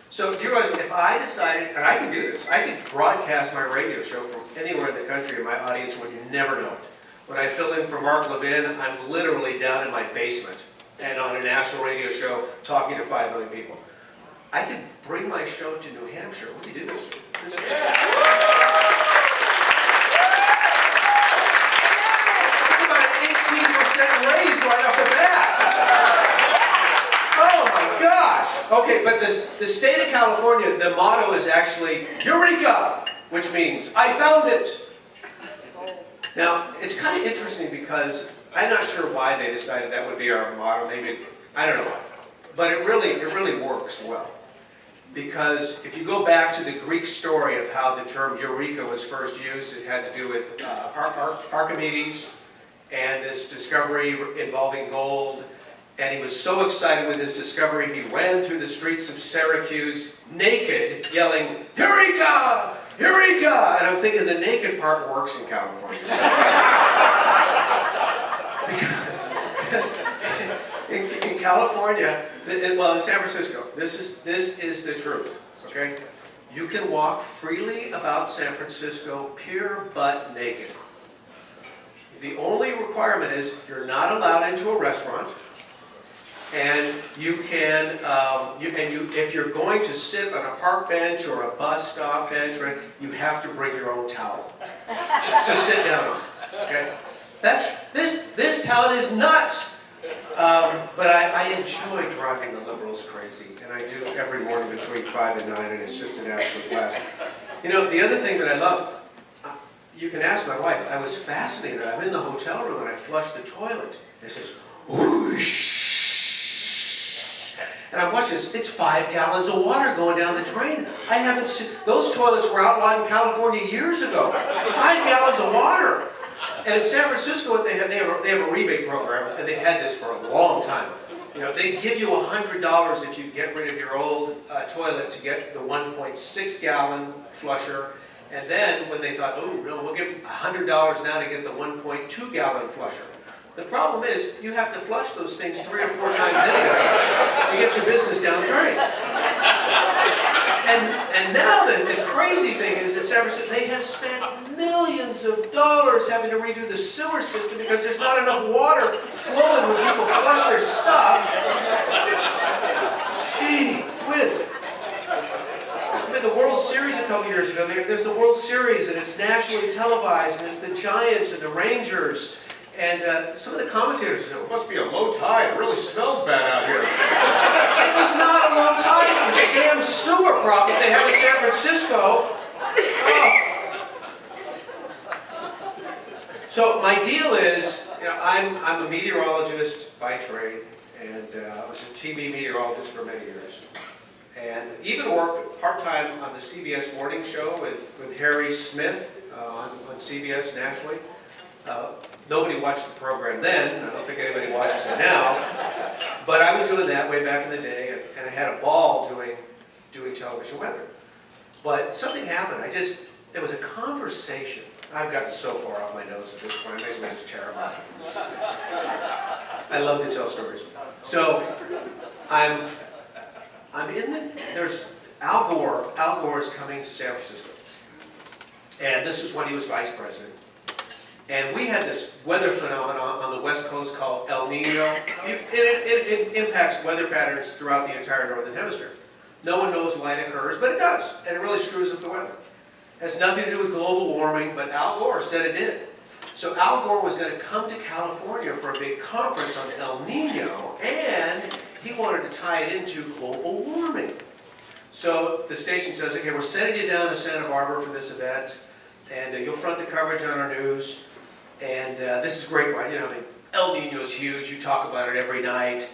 So do you realize if I decided, and I can do this, I can broadcast my radio show from anywhere in the country and my audience would never know it. When I fill in for Mark Levin, I'm literally down in my basement and on a national radio show talking to 5 million people. I could bring my show to New Hampshire. What do you do this? It's about an 18% raise right off the bat. Oh my gosh. Okay, but the state of California, the motto is actually Eureka, which means I found it. Now, it's kind of interesting because I'm not sure why they decided that would be our motto. Maybe, I don't know why. But it really works well. Because if you go back to the Greek story of how the term Eureka was first used, it had to do with Archimedes and this discovery involving gold. And he was so excited with his discovery, he ran through the streets of Syracuse naked, yelling, Eureka! Eureka! And I'm thinking the naked part works in California. because in California, well, in San Francisco, this is the truth, okay? You can walk freely about San Francisco, pure butt naked. The only requirement is you're not allowed into a restaurant, and you can, if you're going to sit on a park bench or a bus stop bench, right, you have to bring your own towel to sit down on. Okay, this town is nuts. But I enjoy driving the liberals crazy, and I do every morning between 5 and 9, and it's just an absolute blast. You know, the other thing that I love, you can ask my wife, I was fascinated. I'm in the hotel room and I flush the toilet. It says, whoosh. And I'm watching this, it's 5 gallons of water going down the drain. I haven't seen, those toilets were outlawed in California years ago. 5 gallons of water. And in San Francisco, what they have a rebate program, and they've had this for a long time. You know, they give you $100 if you get rid of your old toilet to get the 1.6 gallon flusher. And then when they thought, oh no, we'll give $100 now to get the 1.2 gallon flusher. The problem is, you have to flush those things 3 or 4 times anyway to get your business down the drain. And now the crazy thing is that San Francisco, they have spent millions of dollars having to redo the sewer system because there's not enough water flowing when people flush their stuff. Gee whiz. I mean, the World Series a couple years ago, there's the World Series and it's nationally televised and it's the Giants and the Rangers. And some of the commentators said, it must be a low tide. It really smells bad out here. It was not a low tide. It was a damn sewer problem they have in San Francisco. Oh. So my deal is, you know, I'm a meteorologist by trade, and I was a TV meteorologist for many years. And even worked part-time on the CBS morning show with Harry Smith on CBS nationally. Nobody watched the program then. I don't think anybody watches it now. But I was doing that way back in the day, and I had a ball doing television weather. But something happened. There was a conversation. I've gotten so far off my nose at this point. It makes me just terrible. I love to tell stories. So I'm there's Al Gore. Al Gore is coming to San Francisco. And this is when he was vice president. And we had this weather phenomenon on the West Coast called El Nino. It impacts weather patterns throughout the entire Northern Hemisphere. No one knows why it occurs, but it does. And it really screws up the weather. It has nothing to do with global warming, but Al Gore said it did. So Al Gore was going to come to California for a big conference on El Nino, and he wanted to tie it into global warming. So the station says, okay, we're sending you down to Santa Barbara for this event, and you'll front the coverage on our news. And this is great, right? You know, El Nino is huge. You talk about it every night.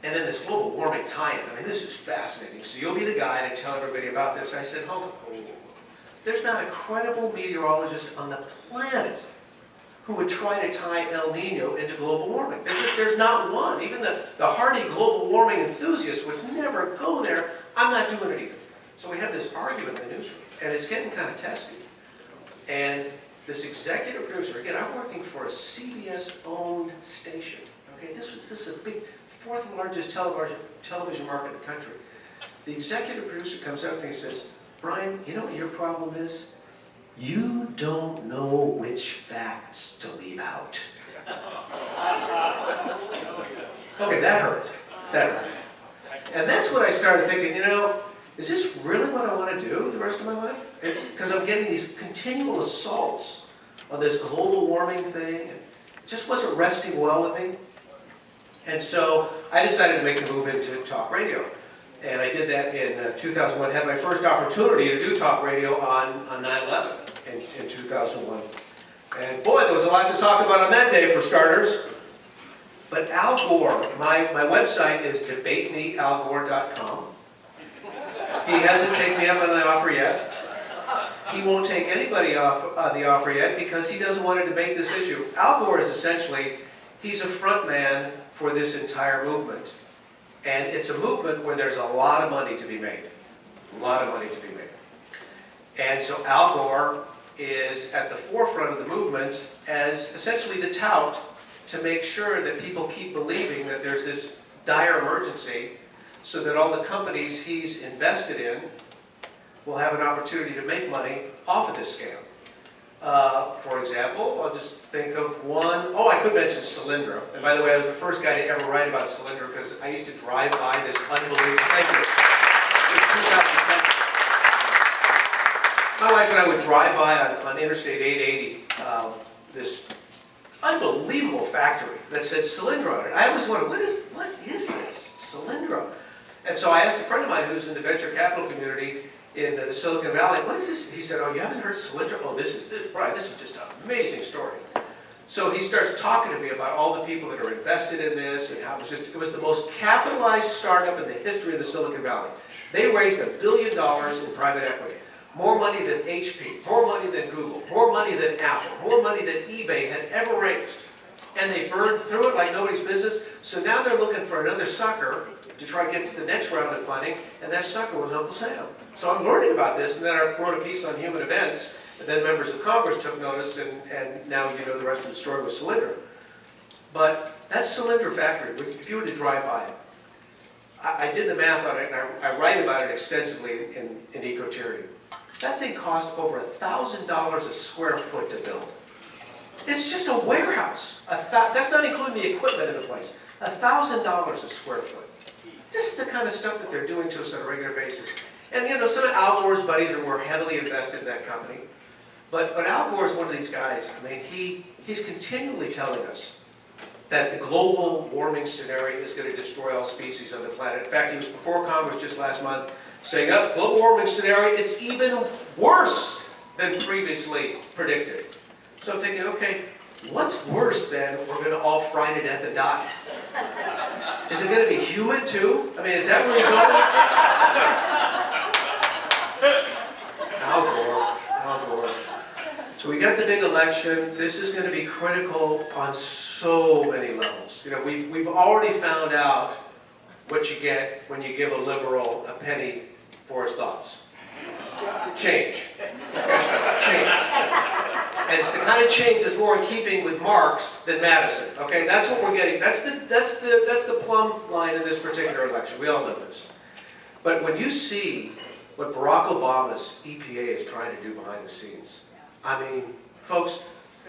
And then this global warming tie-in. I mean, this is fascinating. So you'll be the guy to tell everybody about this. I said, hold on. There's not a credible meteorologist on the planet who would try to tie El Nino into global warming. There's not one. Even the hardy global warming enthusiasts would never go there. I'm not doing it either. So we have this argument in the newsroom, and it's getting kind of testy. And this executive producer, again, I'm working for a CBS-owned station. Okay, this is a big, fourth largest television market in the country. The executive producer comes up and he says, Brian, you know what your problem is? You don't know which facts to leave out. Okay, that hurt. That hurt. And that's when I started thinking, you know, is this really what I want to do the rest of my life? It's because I'm getting these continual assaults on this global warming thing. And it just wasn't resting well with me. And so I decided to make the move into talk radio. And I did that in 2001. Had my first opportunity to do talk radio on 9/11 in 2001. And boy, there was a lot to talk about on that day for starters. But Al Gore, my website is debatemealgore.com. He hasn't taken me up on the offer yet. He won't take anybody off the offer yet because he doesn't want to debate this issue. Al Gore is essentially, he's a front man for this entire movement. And it's a movement where there's a lot of money to be made. A lot of money to be made. And so Al Gore is at the forefront of the movement as essentially the tout to make sure that people keep believing that there's this dire emergency so that all the companies he's invested in will have an opportunity to make money off of this scam. For example, I'll just think of one. Oh, I could mention Solyndra. And by the way, I was the first guy to ever write about Solyndra because I used to drive by this unbelievable. Thank you. In 2010. My wife and I would drive by on Interstate 880 this unbelievable factory that said Solyndra on it. I always wondered, what is this? Solyndra. And so I asked a friend of mine who's in the venture capital community in the Silicon Valley, what is this? He said, oh, you haven't heard Solyndra? Oh, Brian, this is just an amazing story. So he starts talking to me about all the people that are invested in this and how it was the most capitalized startup in the history of the Silicon Valley. They raised $1 billion in private equity. More money than HP, more money than Google, more money than Apple, more money than eBay had ever raised. And they burned through it like nobody's business. So now they're looking for another sucker to try to get to the next round of funding, and that sucker was Uncle Sam. So I'm learning about this, and then I wrote a piece on human events, and then members of Congress took notice, and now you know the rest of the story with Solyndra. But that Solyndra factory, if you were to drive by it, I did the math on it, and I write about it extensively in eco-tyranny. That thing cost over $1,000 a square foot to build. It's just a warehouse. That's not including the equipment in the place. $1,000 a square foot. This is the kind of stuff that they're doing to us on a regular basis. And you know, some of Al Gore's buddies were heavily invested in that company. But Al Gore is one of these guys. I mean, he's continually telling us that the global warming scenario is going to destroy all species on the planet. In fact, he was before Congress just last month saying, oh, global warming scenario, it's even worse than previously predicted. So I'm thinking, okay, what's worse than we're going to all fry to death and die? Is it going to be humid too? I mean, is that where he's going? Al Gore. So we got the big election. This is going to be critical on so many levels. You know, we've already found out what you get when you give a liberal a penny for his thoughts. Change. Change. And it's the kind of change that's more in keeping with Marx than Madison. Okay, that's what we're getting. That's the plumb line in this particular election. We all know this. But when you see what Barack Obama's EPA is trying to do behind the scenes, I mean, folks,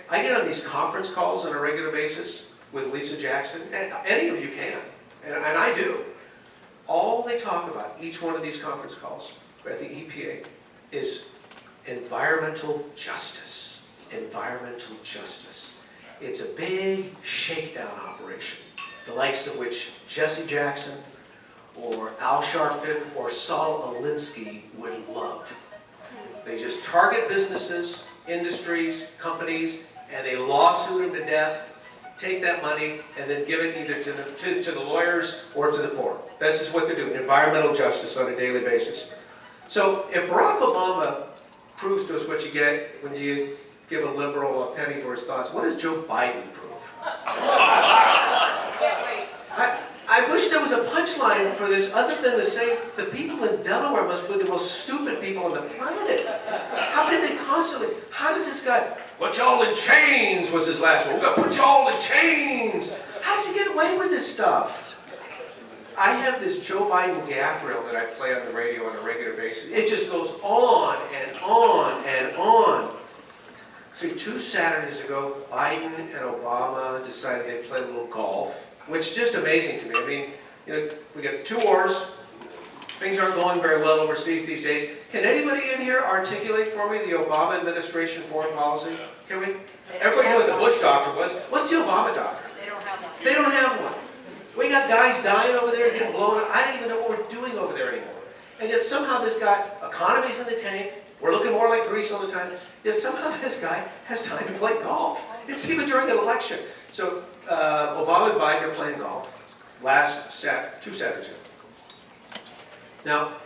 I get on these conference calls on a regular basis with Lisa Jackson, and any of you can, and I do. All they talk about, each one of these conference calls at the EPA, is environmental justice. Environmental justice. It's a big shakedown operation, the likes of which Jesse Jackson or Al Sharpton or Saul Alinsky would love. They just target businesses, industries, companies, and they lawsuit him to death, take that money, and then give it either to the lawyers or to the poor. This is what they're doing, environmental justice on a daily basis. So if Barack Obama proves to us what you get when you give a liberal a penny for his thoughts, what does Joe Biden prove? I wish there was a punchline for this other than to say the people in Delaware must be the most stupid people on the planet. How can they constantly, how does this guy, put y'all in chains was his last one. We're gonna put y'all in chains. How does he get away with this stuff? I have this Joe Biden gaffe reel that I play on the radio on a regular basis. It just goes on and on and on. See, 2 Saturdays ago, Biden and Obama decided they'd play a little golf, which is just amazing to me. I mean, you know, we got 2 wars. Things aren't going very well overseas these days. Can anybody in here articulate for me the Obama administration foreign policy? Can we? Everybody knew what the Bush doctrine was. What's the Obama doctrine? They don't have one. They don't have one. We got guys dying over there, getting blown up. I don't even know what we're doing over there anymore. And yet somehow this guy, economy's in the tank. We're looking more like Greece all the time. Yet somehow this guy has time to play golf. It's even during an election. So Obama and Biden are playing golf. 2 Saturdays ago. Now,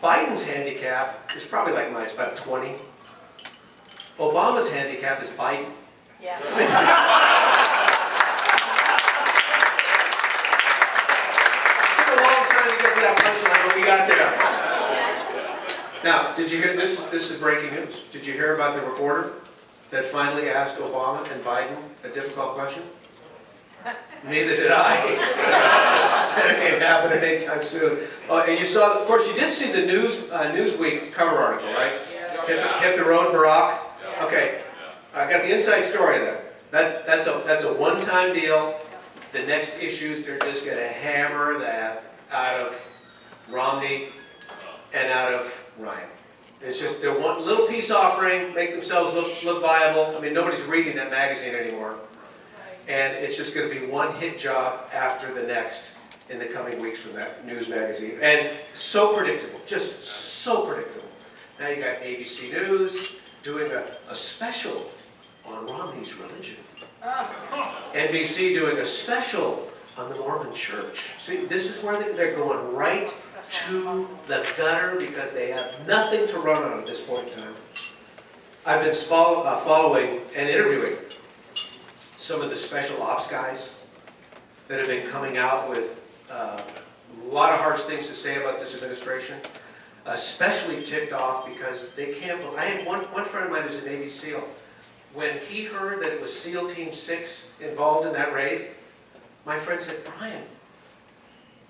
Biden's handicap is probably like mine, it's about 20. Obama's handicap is Biden. Yeah. Took a long time to get to that punchline, but we got there. Now, did you hear this? This is breaking news. Did you hear about the reporter that finally asked Obama and Biden a difficult question? Neither did I. That ain't happening anytime soon. And you saw, of course, you did see the Newsweek cover article, right? Hit the road, Barack. Okay, I got the inside story of that. That's a one-time deal. The next issues, they're just going to hammer that out of Romney and out of Ryan. It's just they're one little peace offering, make themselves look viable. I mean, nobody's reading that magazine anymore. And it's just going to be one hit job after the next in the coming weeks from that news magazine. And so predictable, just so predictable. Now you got ABC News doing a special on Romney's religion. NBC doing a special on the Mormon Church. See, this is where they're going right to the gutter because they have nothing to run on at this point in time. I've been following and interviewing some of the special ops guys that have been coming out with a lot of harsh things to say about this administration, especially ticked off because they can't believe. I had one friend of mine who's a Navy SEAL. When he heard that it was SEAL Team 6 involved in that raid, my friend said, Brian,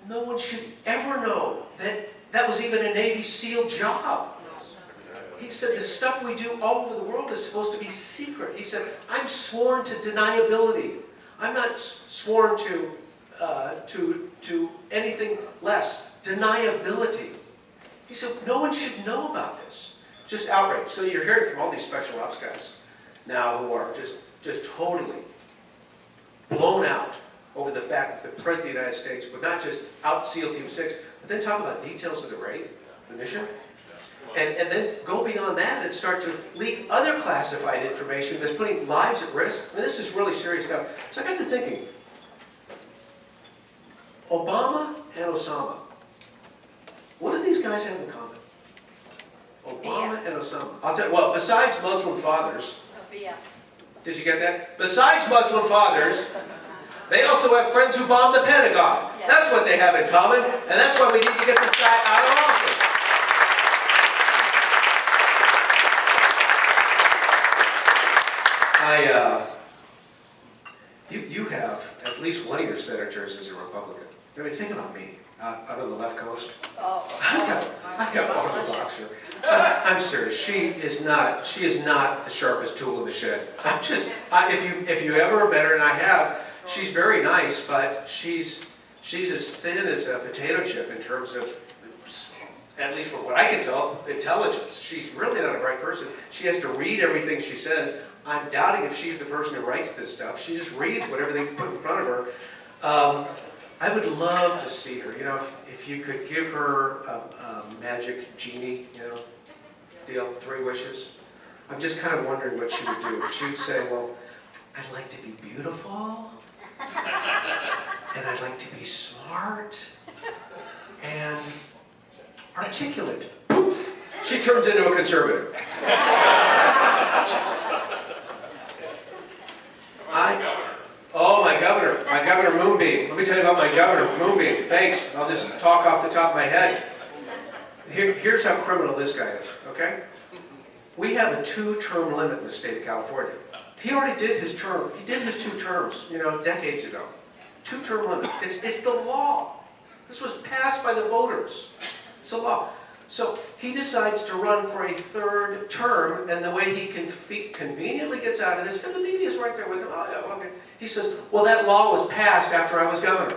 no one should ever know that that was even a Navy SEAL job. He said, the stuff we do all over the world is supposed to be secret. He said, I'm sworn to deniability. I'm not sworn to anything less. Deniability. He said, no one should know about this. Just outrage. So you're hearing from all these special ops guys now who are just totally blown out over the fact that the President of the United States would not just out SEAL Team 6, but then talk about details of the raid, the mission. And then go beyond that and start to leak other classified information that's putting lives at risk. I mean, this is really serious stuff. So I got to thinking, Obama and Osama, what do these guys have in common? Obama and Osama. I'll tell you, well, besides Muslim fathers, BS. did you get that? Besides Muslim fathers, they also have friends who bombed the Pentagon. Yes. That's what they have in common, and that's why we need to get this guy out of office. You have at least one of your senators as a Republican. I mean, think about me out on the left coast. I've got one boxer. I'm serious. She is not the sharpest tool in the shed. If you ever met her, and I have, she's very nice, but she's as thin as a potato chip in terms of, at least from what I can tell, intelligence. She's really not a bright person. She has to read everything she says. I'm doubting if she's the person who writes this stuff. She just reads whatever they put in front of her. I would love to see her. You know, if you could give her a magic genie, you know, deal, 3 wishes. I'm just kind of wondering what she would do. She would say, well, I'd like to be beautiful, and I'd like to be smart, and articulate. Poof! She turns into a conservative. My governor Moonbeam. Let me tell you about my governor Moonbeam. Thanks. I'll just talk off the top of my head. Here's how criminal this guy is, okay? We have a 2-term limit in the state of California. He already did his term. He did his 2 terms, decades ago. 2-term limit. It's the law. This was passed by the voters. It's a law. So he decides to run for a 3rd term, and the way he conveniently gets out of this, and the media's right there with him. Oh, yeah, okay. He says, well, that law was passed after I was governor.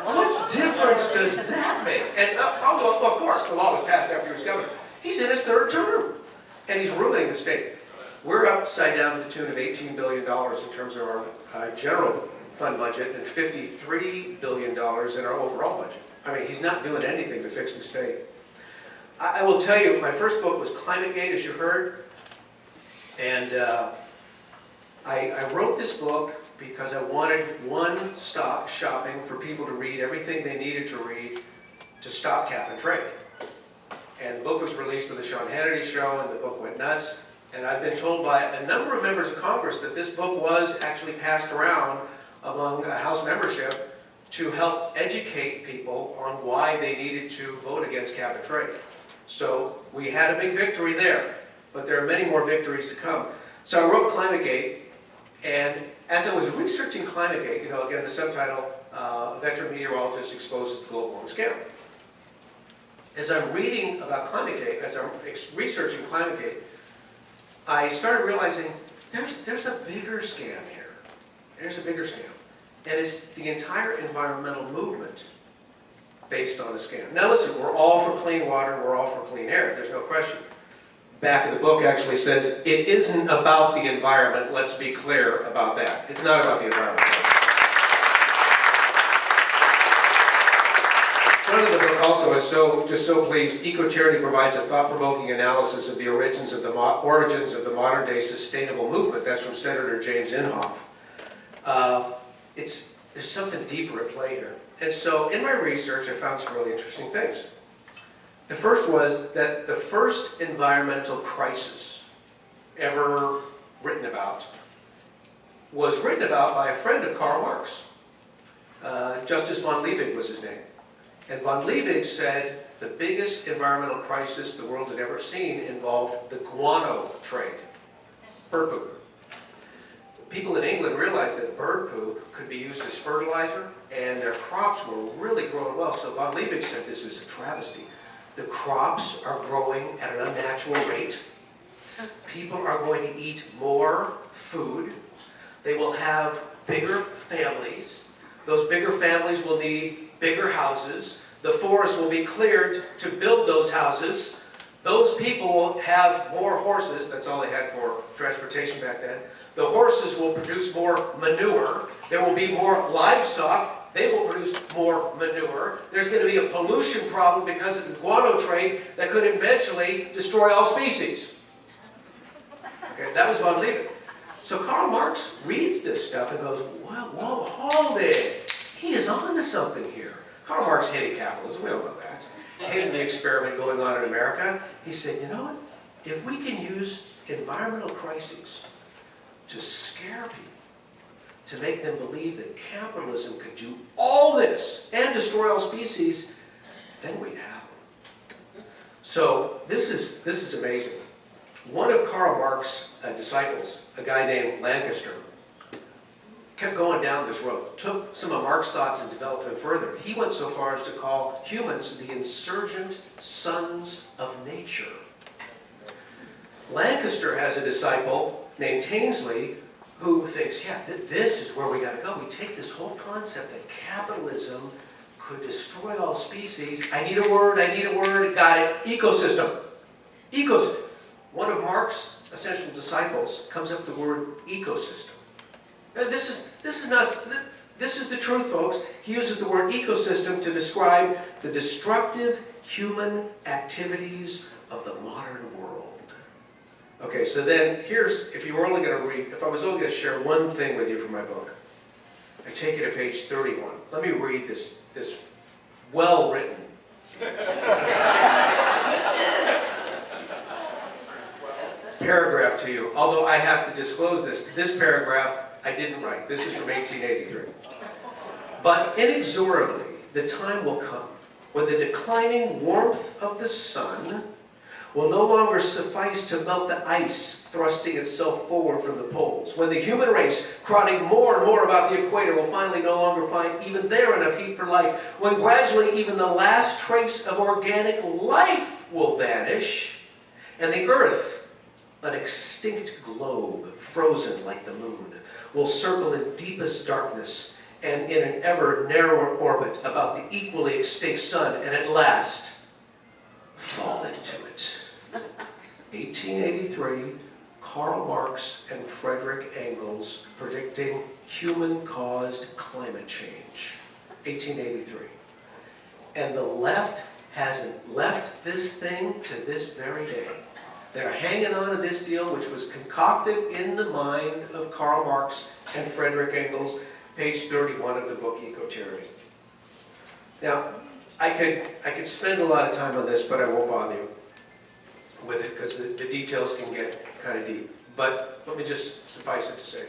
What difference does that make? And, well, of course, the law was passed after he was governor. He's in his 3rd term, and he's ruling the state. We're upside down to the tune of $18 billion in terms of our general fund budget and $53 billion in our overall budget. I mean, he's not doing anything to fix the state. I will tell you, my first book was ClimateGate, as you heard, and I wrote this book because I wanted one-stop shopping for people to read everything they needed to read to stop cap and trade. And the book was released on the Sean Hannity show, and the book went nuts. And I've been told by a number of members of Congress that this book was actually passed around among House membership to help educate people on why they needed to vote against cap and trade. So we had a big victory there, but there are many more victories to come. So I wrote ClimateGate, and as I was researching ClimateGate, again, the subtitle, Veteran Meteorologist Exposes the Global Warming Scam. As I'm reading about ClimateGate, as I'm researching ClimateGate, I started realizing there's a bigger scam here. There's a bigger scam. And it's the entire environmental movement based on a scam. Now listen, we're all for clean water, we're all for clean air, there's no question. Back of the book actually says, it isn't about the environment, let's be clear about that. It's not about the environment. Front of the book also is so pleased, eco-tyranny provides a thought-provoking analysis of the origins of the modern-day sustainable movement. That's from Senator James Inhofe. There's something deeper at play here. And so in my research, I found some really interesting things. The first was that the first environmental crisis ever written about was written about by a friend of Karl Marx. Justice von Liebig was his name. And von Liebig said the biggest environmental crisis the world had ever seen involved the guano trade, bird poop. People in England realized that bird poop could be used as fertilizer, and their crops were really growing well. So von Liebig said this is a travesty. The crops are growing at an unnatural rate. People are going to eat more food. They will have bigger families. Those bigger families will need bigger houses. The forest will be cleared to build those houses. Those people will have more horses. That's all they had for transportation back then. The horses will produce more manure. There will be more livestock. They will produce more manure. There's going to be a pollution problem because of the guano trade that could eventually destroy all species. Okay, that was von Liebig. So Karl Marx reads this stuff and goes, whoa, hold it. He is on to something here. Karl Marx hated capitalism, we all know that. Hated the experiment going on in America. He said, you know what? If we can use environmental crises to scare people, to make them believe that capitalism could do all this and destroy all species, then we'd have them. So this is amazing. One of Karl Marx's disciples, a guy named Lancaster, kept going down this road, took some of Marx's thoughts and developed them further. He went so far as to call humans the insurgent sons of nature. Lancaster has a disciple named Tainsley who thinks, yeah, this is where we got to go. We take this whole concept that capitalism could destroy all species. I need a word, got it, ecosystem. Ecosystem. One of Marx's essential disciples comes up with the word ecosystem. Now, this is the truth, folks. He uses the word ecosystem to describe the destructive human activities of the modern world. Okay, so then here's, if you were only going to read, if I was only going to share one thing with you from my book, I take you to page 31. Let me read this well-written paragraph to you, although I have to disclose this. This paragraph I didn't write. This is from 1883. But inexorably, the time will come when the declining warmth of the sun will no longer suffice to melt the ice thrusting itself forward from the poles. When the human race, crowding more and more about the equator, will finally no longer find even there enough heat for life. When gradually even the last trace of organic life will vanish, and the earth, an extinct globe, frozen like the moon, will circle in deepest darkness and in an ever narrower orbit about the equally extinct sun, and at last fall into it. 1883, Karl Marx and Frederick Engels predicting human-caused climate change. 1883. And the left hasn't left this thing to this very day. They're hanging on to this deal, which was concocted in the mind of Karl Marx and Frederick Engels, page 31 of the book Eco-Tyranny. Now, I could spend a lot of time on this, but I won't bother you with it because the details can get kind of deep. But let me just suffice it to say,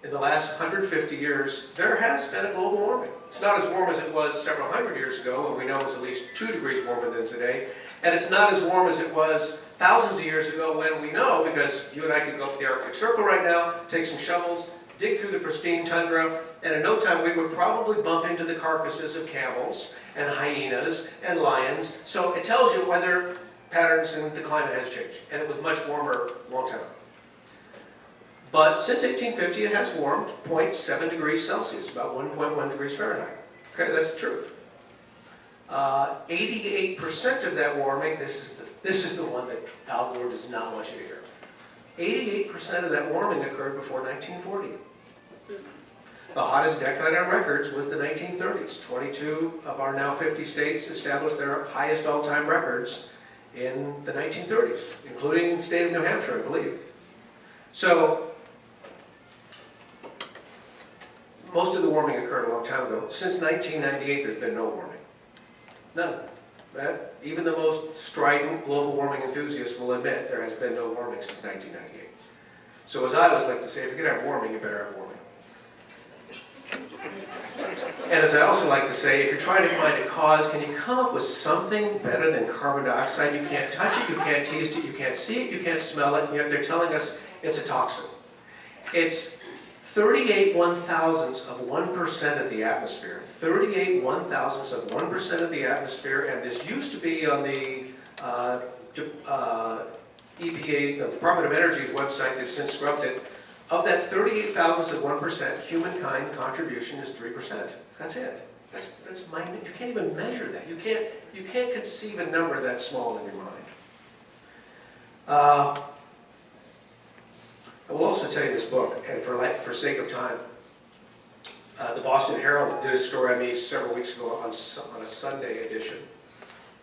in the last 150 years, there has been a global warming. It's not as warm as it was several hundred years ago, when we know it was at least 2 degrees warmer than today. And it's not as warm as it was thousands of years ago, when we know, because you and I could go up the Arctic Circle right now, take some shovels, dig through the pristine tundra, and in no time we would probably bump into the carcasses of camels and hyenas and lions. So it tells you weather patterns and the climate has changed. And it was much warmer a long time ago. But since 1850, it has warmed 0.7 degrees Celsius, about 1.1 degrees Fahrenheit. Okay, that's the truth. 88% of that warming, this is the one that Al Gore does not want you to hear. 88% of that warming occurred before 1940. The hottest decade on records was the 1930s. 22 of our now 50 states established their highest all-time records in the 1930s, including the state of New Hampshire, I believe. So, most of the warming occurred a long time ago. Since 1998, there's been no warming. None. Even the most strident global warming enthusiasts will admit there has been no warming since 1998. So as I always like to say, if you're going to have warming, you better have warming. And as I also like to say, if you're trying to find a cause, can you come up with something better than carbon dioxide? You can't touch it, you can't taste it, you can't see it, you can't smell it, and yet they're telling us it's a toxin. It's 38 1,000ths of 1% of the atmosphere. 38 1,000ths of 1% of the atmosphere, and this used to be on the EPA, the Department of Energy's website. They've since scrubbed it. Of that 38 thousandths of 1%, humankind contribution is 3%. That's it. That's minute. You can't even measure that. You can't conceive a number that small in your mind. I will also tell you this book, and for sake of time, the Boston Herald did a story on me several weeks ago on a Sunday edition,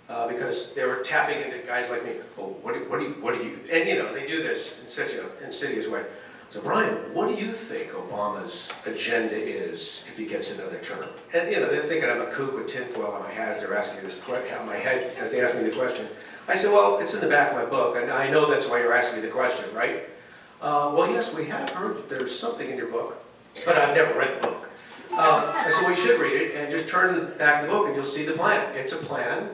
because they were tapping into guys like me. Oh, what do you? And you know, they do this in such an insidious way. So Brian, what do you think Obama's agenda is if he gets another term? And you know, they're thinking I'm a kook with tinfoil on my head as they're asking me this question, on my head as they ask me the question. I said, well, it's in the back of my book, and I know that's why you're asking me the question, right? Well, yes, we have heard that there's something in your book, but I've never read the book. I said, well, you should read it, and just turn to the back of the book, and you'll see the plan. It's a plan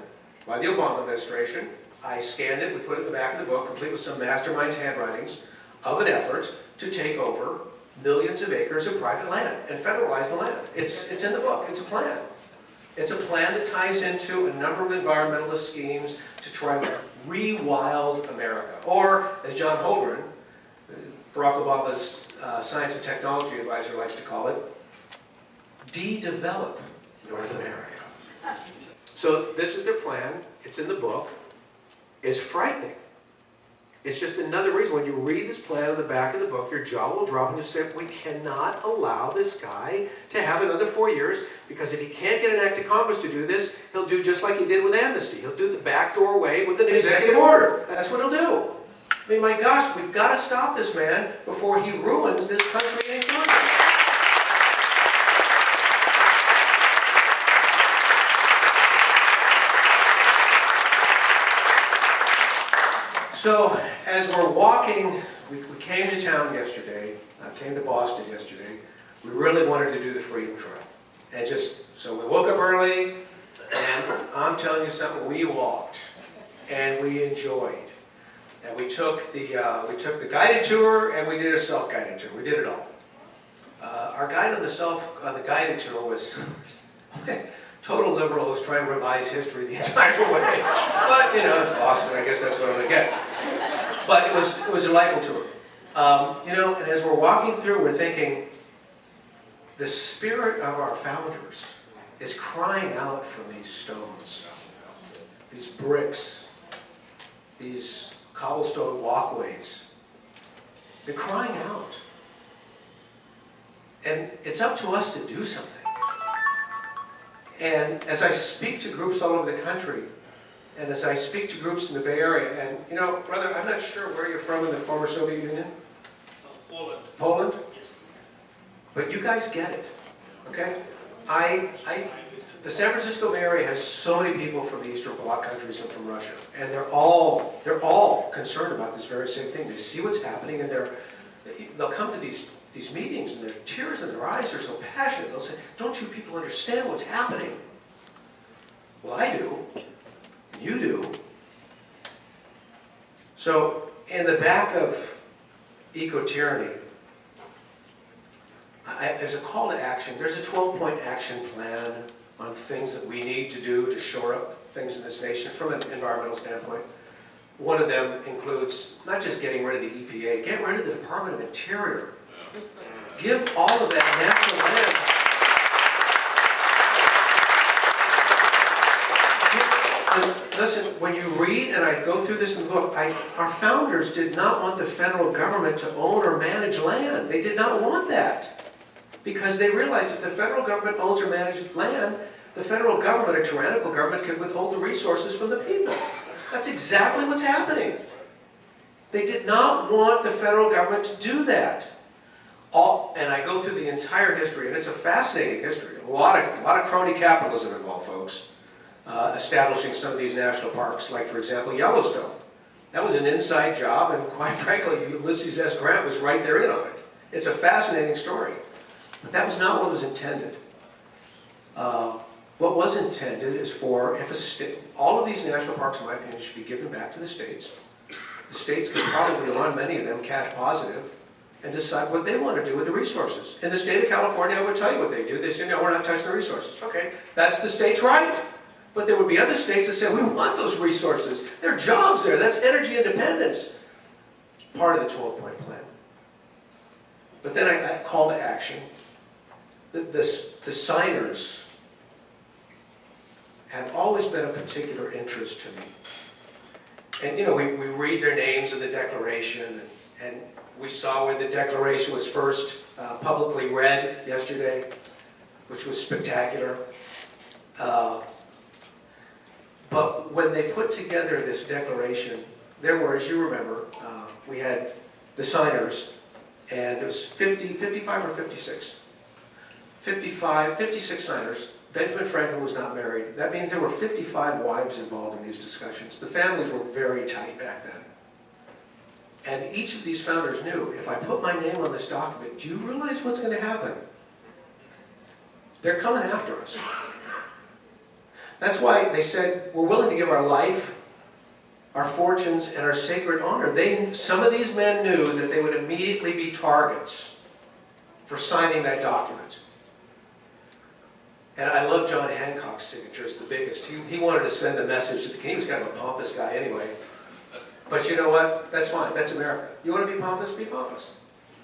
by the Obama administration. I scanned it, we put it in the back of the book, complete with some mastermind's handwritings of an effort to take over millions of acres of private land and federalize the land. It's in the book. It's a plan. It's a plan that ties into a number of environmentalist schemes to try to re-wild America. Or, as John Holdren, Barack Obama's science and technology advisor likes to call it, de-develop North America. So this is their plan. It's in the book. It's frightening. It's just another reason. When you read this plan on the back of the book, your jaw will drop and you say, we cannot allow this guy to have another 4 years, because if he can't get an act of Congress to do this, he'll do just like he did with amnesty. He'll do the backdoor way with an executive order. That's what he'll do. I mean, my gosh, we've got to stop this man before he ruins this country and economy. So, as we're walking, we came to town yesterday, came to Boston yesterday. We really wanted to do the Freedom Trail. And so we woke up early, and I'm telling you something, we walked, and we enjoyed. And we took the guided tour, and we did a self-guided tour. We did it all. Our guide on the guided tour was total liberal who was trying to revise history the entire way. But, you know, it's Boston, I guess that's what I'm going to get. But it was a delightful tour. You know, and as we're walking through, we're thinking, the spirit of our founders is crying out from these stones, these bricks, these cobblestone walkways. They're crying out. And it's up to us to do something. And as I speak to groups all over the country, and as I speak to groups in the Bay Area, and you know, brother, I'm not sure where you're from in the former Soviet Union. Poland. Poland? Yes. But you guys get it, okay? The San Francisco Bay Area has so many people from the Eastern Bloc countries and from Russia, and they're all concerned about this very same thing. They see what's happening, and they'll come to these meetings, and their tears in their eyes are so passionate. They'll say, "Don't you people understand what's happening?" Well, I do. You do. So, in the back of eco-tyranny, there's a call to action. There's a 12-point action plan on things that we need to do to shore up things in this nation from an environmental standpoint. One of them includes not just getting rid of the EPA, get rid of the Department of Interior. Give all of that national land. Listen, when you read, and I go through this in the book, our founders did not want the federal government to own or manage land. They did not want that. Because they realized if the federal government owns or manages land, the federal government, a tyrannical government, could withhold the resources from the people. That's exactly what's happening. They did not want the federal government to do that. And I go through the entire history, and it's a fascinating history. A lot of crony capitalism involved, folks. Establishing some of these national parks, like, for example, Yellowstone. That was an inside job, and quite frankly, Ulysses S. Grant was right there in on it. It's a fascinating story. But that was not what was intended. What was intended is for, all of these national parks, in my opinion, should be given back to the states. The states could probably run many of them cash positive and decide what they want to do with the resources. In the state of California, I would tell you what they do. They say, no, we're not touching the resources. Okay, that's the state's right. But there would be other states that say, we want those resources. There are jobs there. That's energy independence. It's part of the 12-point plan. But then I call to action. The signers have always been a particular interest to me. And you know, we read their names in the Declaration, and we saw where the Declaration was first publicly read yesterday, which was spectacular. But when they put together this declaration, there were, as you remember, we had the signers, and it was 55 or 56. 56 signers. Benjamin Franklin was not married. That means there were 55 wives involved in these discussions. The families were very tight back then. And each of these founders knew, if I put my name on this document, do you realize what's going to happen? They're coming after us. That's why they said, we're willing to give our life, our fortunes, and our sacred honor. Some of these men knew that they would immediately be targets for signing that document. And I love John Hancock's signature. It's the biggest. He wanted to send a message to the king. He was kind of a pompous guy anyway. But you know what? That's fine. That's America. You want to be pompous? Be pompous.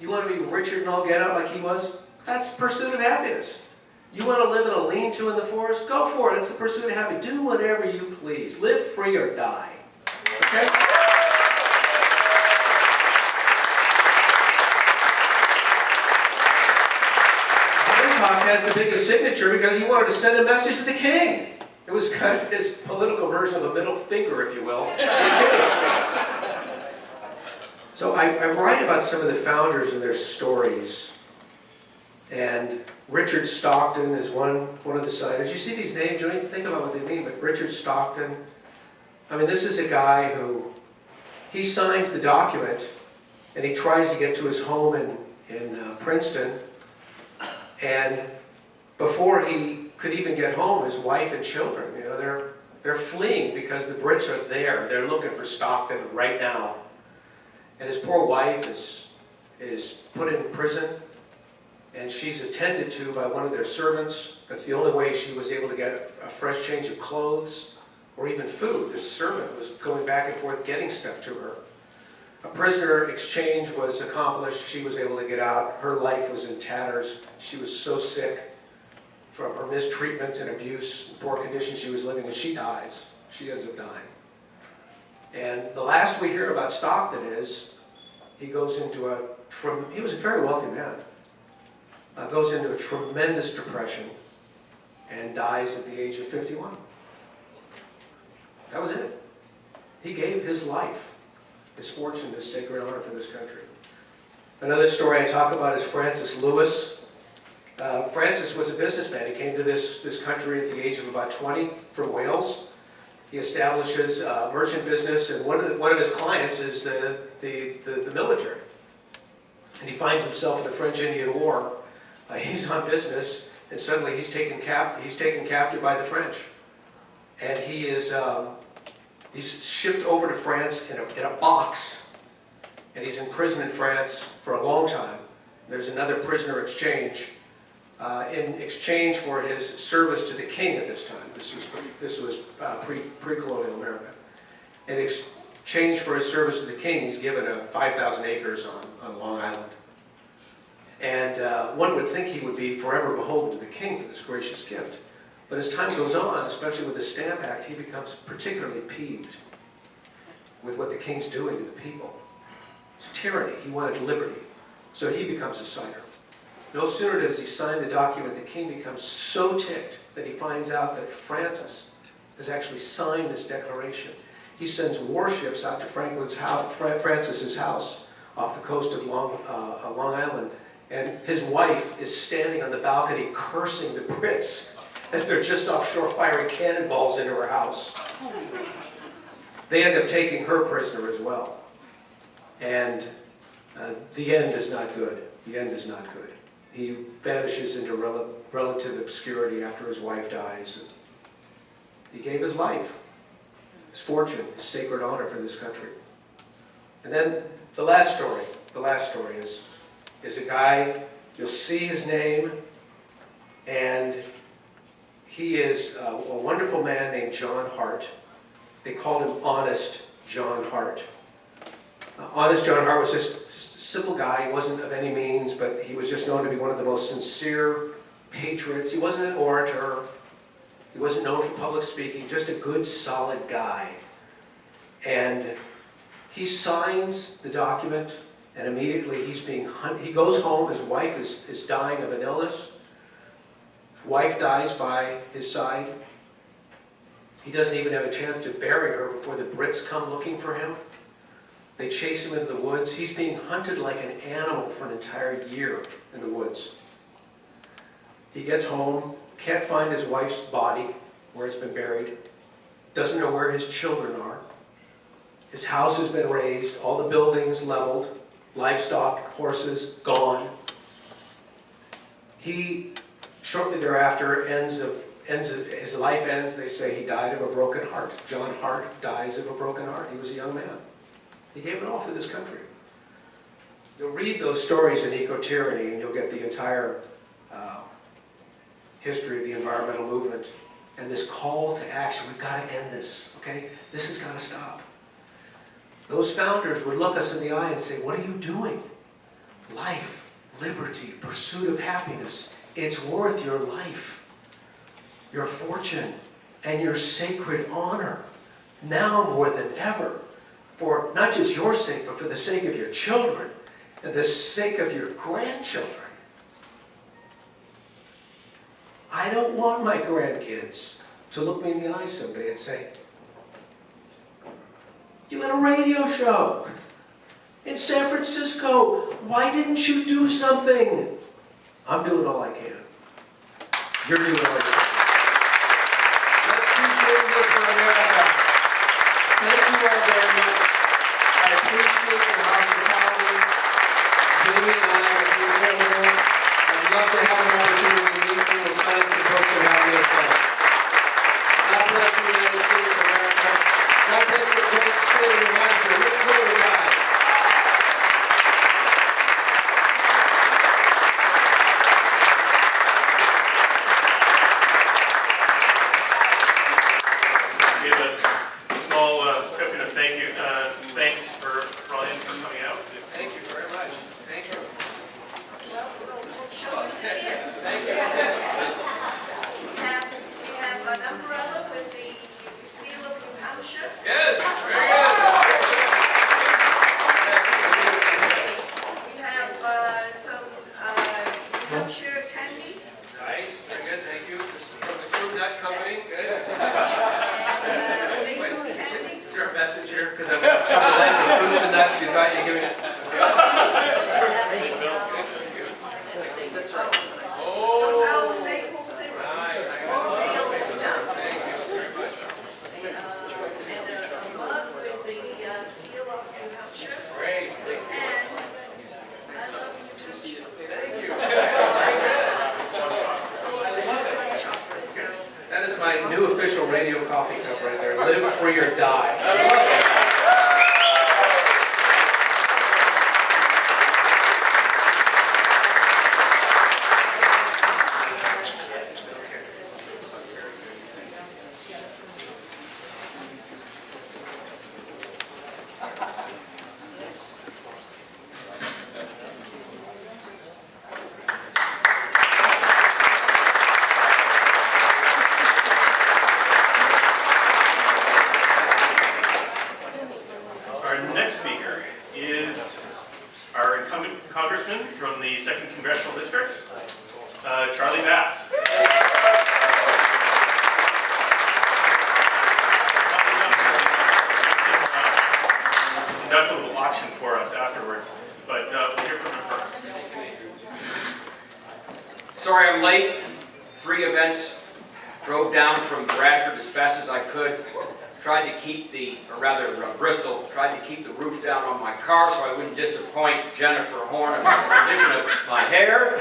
You want to be Richard and all get out like he was? That's pursuit of happiness. You want to live in a lean-to in the forest? Go for it. That's the pursuit of happiness. Do whatever you please. Live free or die. Okay? has the biggest signature because he wanted to send a message to the king. It was kind of his political version of a middle finger, if you will. So I write about some of the founders and their stories. And Richard Stockton is one of the signers. You see these names, you don't even think about what they mean, but Richard Stockton, I mean, this is a guy who, he signs the document and he tries to get to his home in Princeton. And before he could even get home, his wife and children, you know, they're fleeing because the Brits are there. They're looking for Stockton right now. And his poor wife is put in prison, and she's attended to by one of their servants. That's the only way she was able to get a fresh change of clothes or even food. This servant was going back and forth getting stuff to her. A prisoner exchange was accomplished. She was able to get out. Her life was in tatters. She was so sick from her mistreatment and abuse, and poor condition she was living, and she dies. She ends up dying. And the last we hear about Stockton is he goes into he was a very wealthy man, goes into a tremendous depression and dies at the age of 51. That was it. He gave his life, his fortune, his sacred honor for this country. Another story I talk about is Francis Lewis. Francis was a businessman. He came to this country at the age of about 20 from Wales. He establishes a merchant business, and one of his clients is the military. And he finds himself in the French-Indian War. He's on business, and suddenly he's taken captive by the French. And he's shipped over to France in a box, and he's in prison in France for a long time. There's another prisoner exchange. In exchange for his service to the king at this time. This was pre-colonial America. In exchange for his service to the king, he's given 5,000 acres on Long Island. And one would think he would be forever beholden to the king for this gracious gift. But as time goes on, especially with the Stamp Act, he becomes particularly peeved with what the king's doing to the people. It's tyranny. He wanted liberty. So he becomes a signer. No sooner does he sign the document, the king becomes so ticked that he finds out that Francis has actually signed this declaration. He sends warships out to Francis's house off the coast of Long Island, and his wife is standing on the balcony cursing the Brits as they're just offshore firing cannonballs into her house. They end up taking her prisoner as well. And the end is not good. The end is not good. He vanishes into relative obscurity after his wife dies. And he gave his life, his fortune, his sacred honor for this country. And then the last story is a guy, you'll see his name, and he is a wonderful man named John Hart. They called him Honest John Hart. Honest John Hart was just a simple guy. He wasn't of any means, but he was just known to be one of the most sincere patriots. He wasn't an orator. He wasn't known for public speaking, just a good, solid guy. And he signs the document, and immediately he goes home. His wife is dying of an illness. His wife dies by his side. He doesn't even have a chance to bury her before the Brits come looking for him. They chase him into the woods. He's being hunted like an animal for an entire year in the woods. He gets home, can't find his wife's body where it's been buried, doesn't know where his children are. His house has been razed, all the buildings leveled, livestock, horses, gone. He, shortly thereafter, his life ends. They say he died of a broken heart. John Hart dies of a broken heart. He was a young man. He gave it all for this country. You'll read those stories in Eco-Tyranny, and you'll get the entire history of the environmental movement and this call to action. We've got to end this, okay? This has got to stop. Those founders would look us in the eye and say, what are you doing? Life, liberty, pursuit of happiness. It's worth your life, your fortune, and your sacred honor, now more than ever, for not just your sake, but for the sake of your children and the sake of your grandchildren. I don't want my grandkids to look me in the eye someday and say, you had a radio show in San Francisco. Why didn't you do something? I'm doing all I can. You're doing all you can. Let's keep doing this for America. Thank you all very much. I appreciate your hospitality. Jamie and I are here together. I'd love to have an opportunity to meet you and sign some books and have you fun. God bless the United States of America. God bless the great state of New Hampshire. Look forward to God. Give a small token of thank you. Thanks for Brian for coming out. Thank you very much. Thank you. We'll show you the gift. Thank you. We have an umbrella with the seal of New Hampshire. Yes, very good. We have some New Hampshire candy Nice, very good, thank you. This is from the True Nut Company, good. and maple Wait, candy. is there a messenger? Because I'm laying the fruits and nuts, you thought you'd give me... Our maple syrup. Nice. Real stuff. Thank you very much. And a mug with the seal of New Hampshire. Great, thank you. And I love New Hampshire. Thank you. Very good. Chocolate syrup. That is my new official radio coffee cup right there. Live free or die. I love it. Our next speaker is our incumbent congressman from the 2nd Congressional District, Charlie Bass. Conduct a little auction for us afterwards, but we'll hear from him first. Sorry I'm late. 3 events. Drove down from Bradford as fast as I could. Tried to keep Bristol, tried to keep the roof down on my car so I wouldn't disappoint Jennifer Horn about the condition of my hair.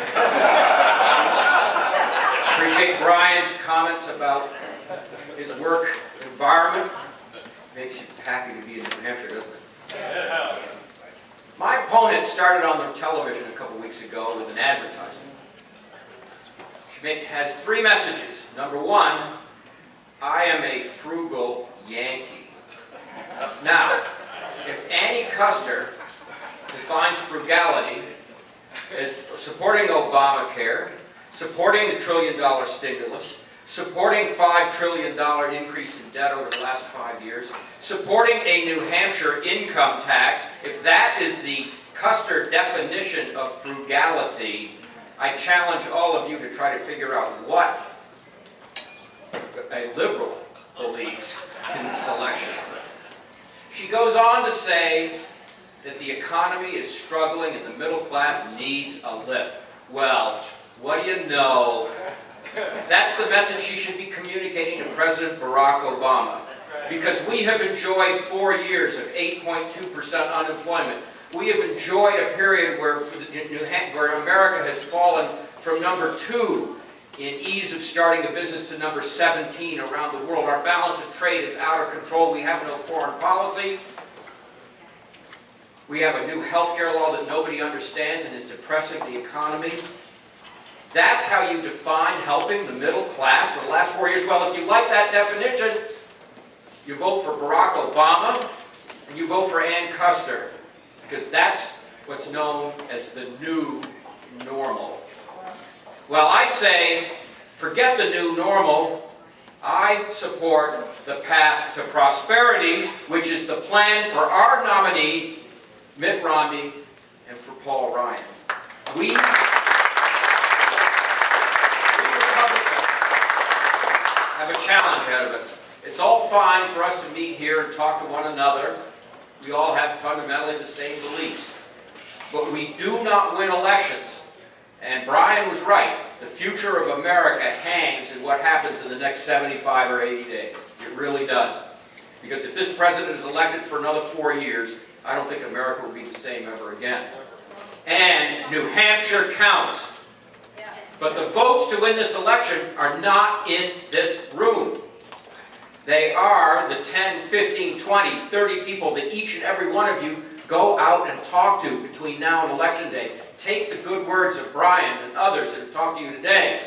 Appreciate Brian's comments about his work environment. Makes you happy to be in New Hampshire, doesn't it? My opponent started on the television a couple weeks ago with an advertisement. She has 3 messages. Number 1, I am a frugal Yankee. Now, if Annie Custer defines frugality as supporting Obamacare, supporting the $1 trillion stimulus, supporting $5 trillion increase in debt over the last 5 years, supporting a New Hampshire income tax, if that is the Custer definition of frugality, I challenge all of you to try to figure out what a liberal believes in this election. She goes on to say that the economy is struggling and the middle class needs a lift. Well, what do you know? That's the message she should be communicating to President Barack Obama. Because we have enjoyed 4 years of 8.2% unemployment. We have enjoyed a period where America has fallen from number 2 in ease of starting a business to number 17 around the world. Our balance of trade is out of control. We have no foreign policy. We have a new health care law that nobody understands and is depressing the economy. That's how you define helping the middle class for the last 4 years. Well, if you like that definition, you vote for Barack Obama and you vote for Ann Custer, because that's what's known as the new normal. Well, I say, forget the new normal. I support the path to prosperity, which is the plan for our nominee, Mitt Romney, and for Paul Ryan. We Republicans have a challenge ahead of us. It's all fine for us to meet here and talk to one another. We all have fundamentally the same beliefs. But we do not win elections. And Brian was right. The future of America hangs in what happens in the next 75 or 80 days. It really does. Because if this president is elected for another 4 years, I don't think America will be the same ever again. And New Hampshire counts. But the votes to win this election are not in this room. They are the 10, 15, 20, 30 people that each and every one of you go out and talk to between now and Election Day. Take the good words of Brian and others that have talked to you today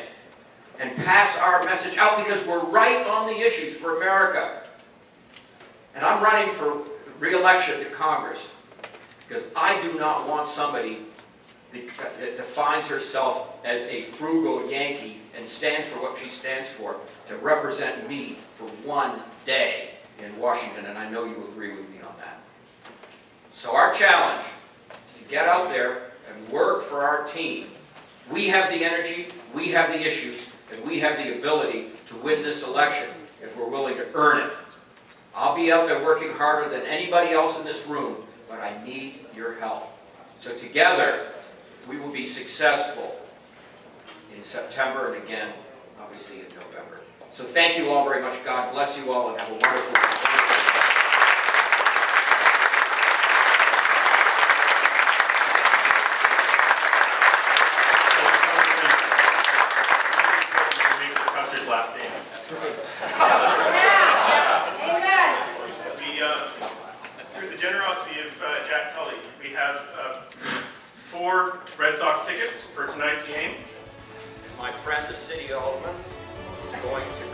and pass our message out, because we're right on the issues for America. And I'm running for re-election to Congress because I do not want somebody that defines herself as a frugal Yankee and stands for what she stands for to represent me for one day in Washington, and I know you agree with me on that. So our challenge is to get out there and work for our team. We have the energy, we have the issues, and we have the ability to win this election if we're willing to earn it. I'll be out there working harder than anybody else in this room, but I need your help. So together, we will be successful in September and again, obviously in November. So thank you all very much. God bless you all and have a wonderful day. Last name. Through the generosity of Jack Tully, we have 4 Red Sox tickets for tonight's game. My friend, the city alderman, is going to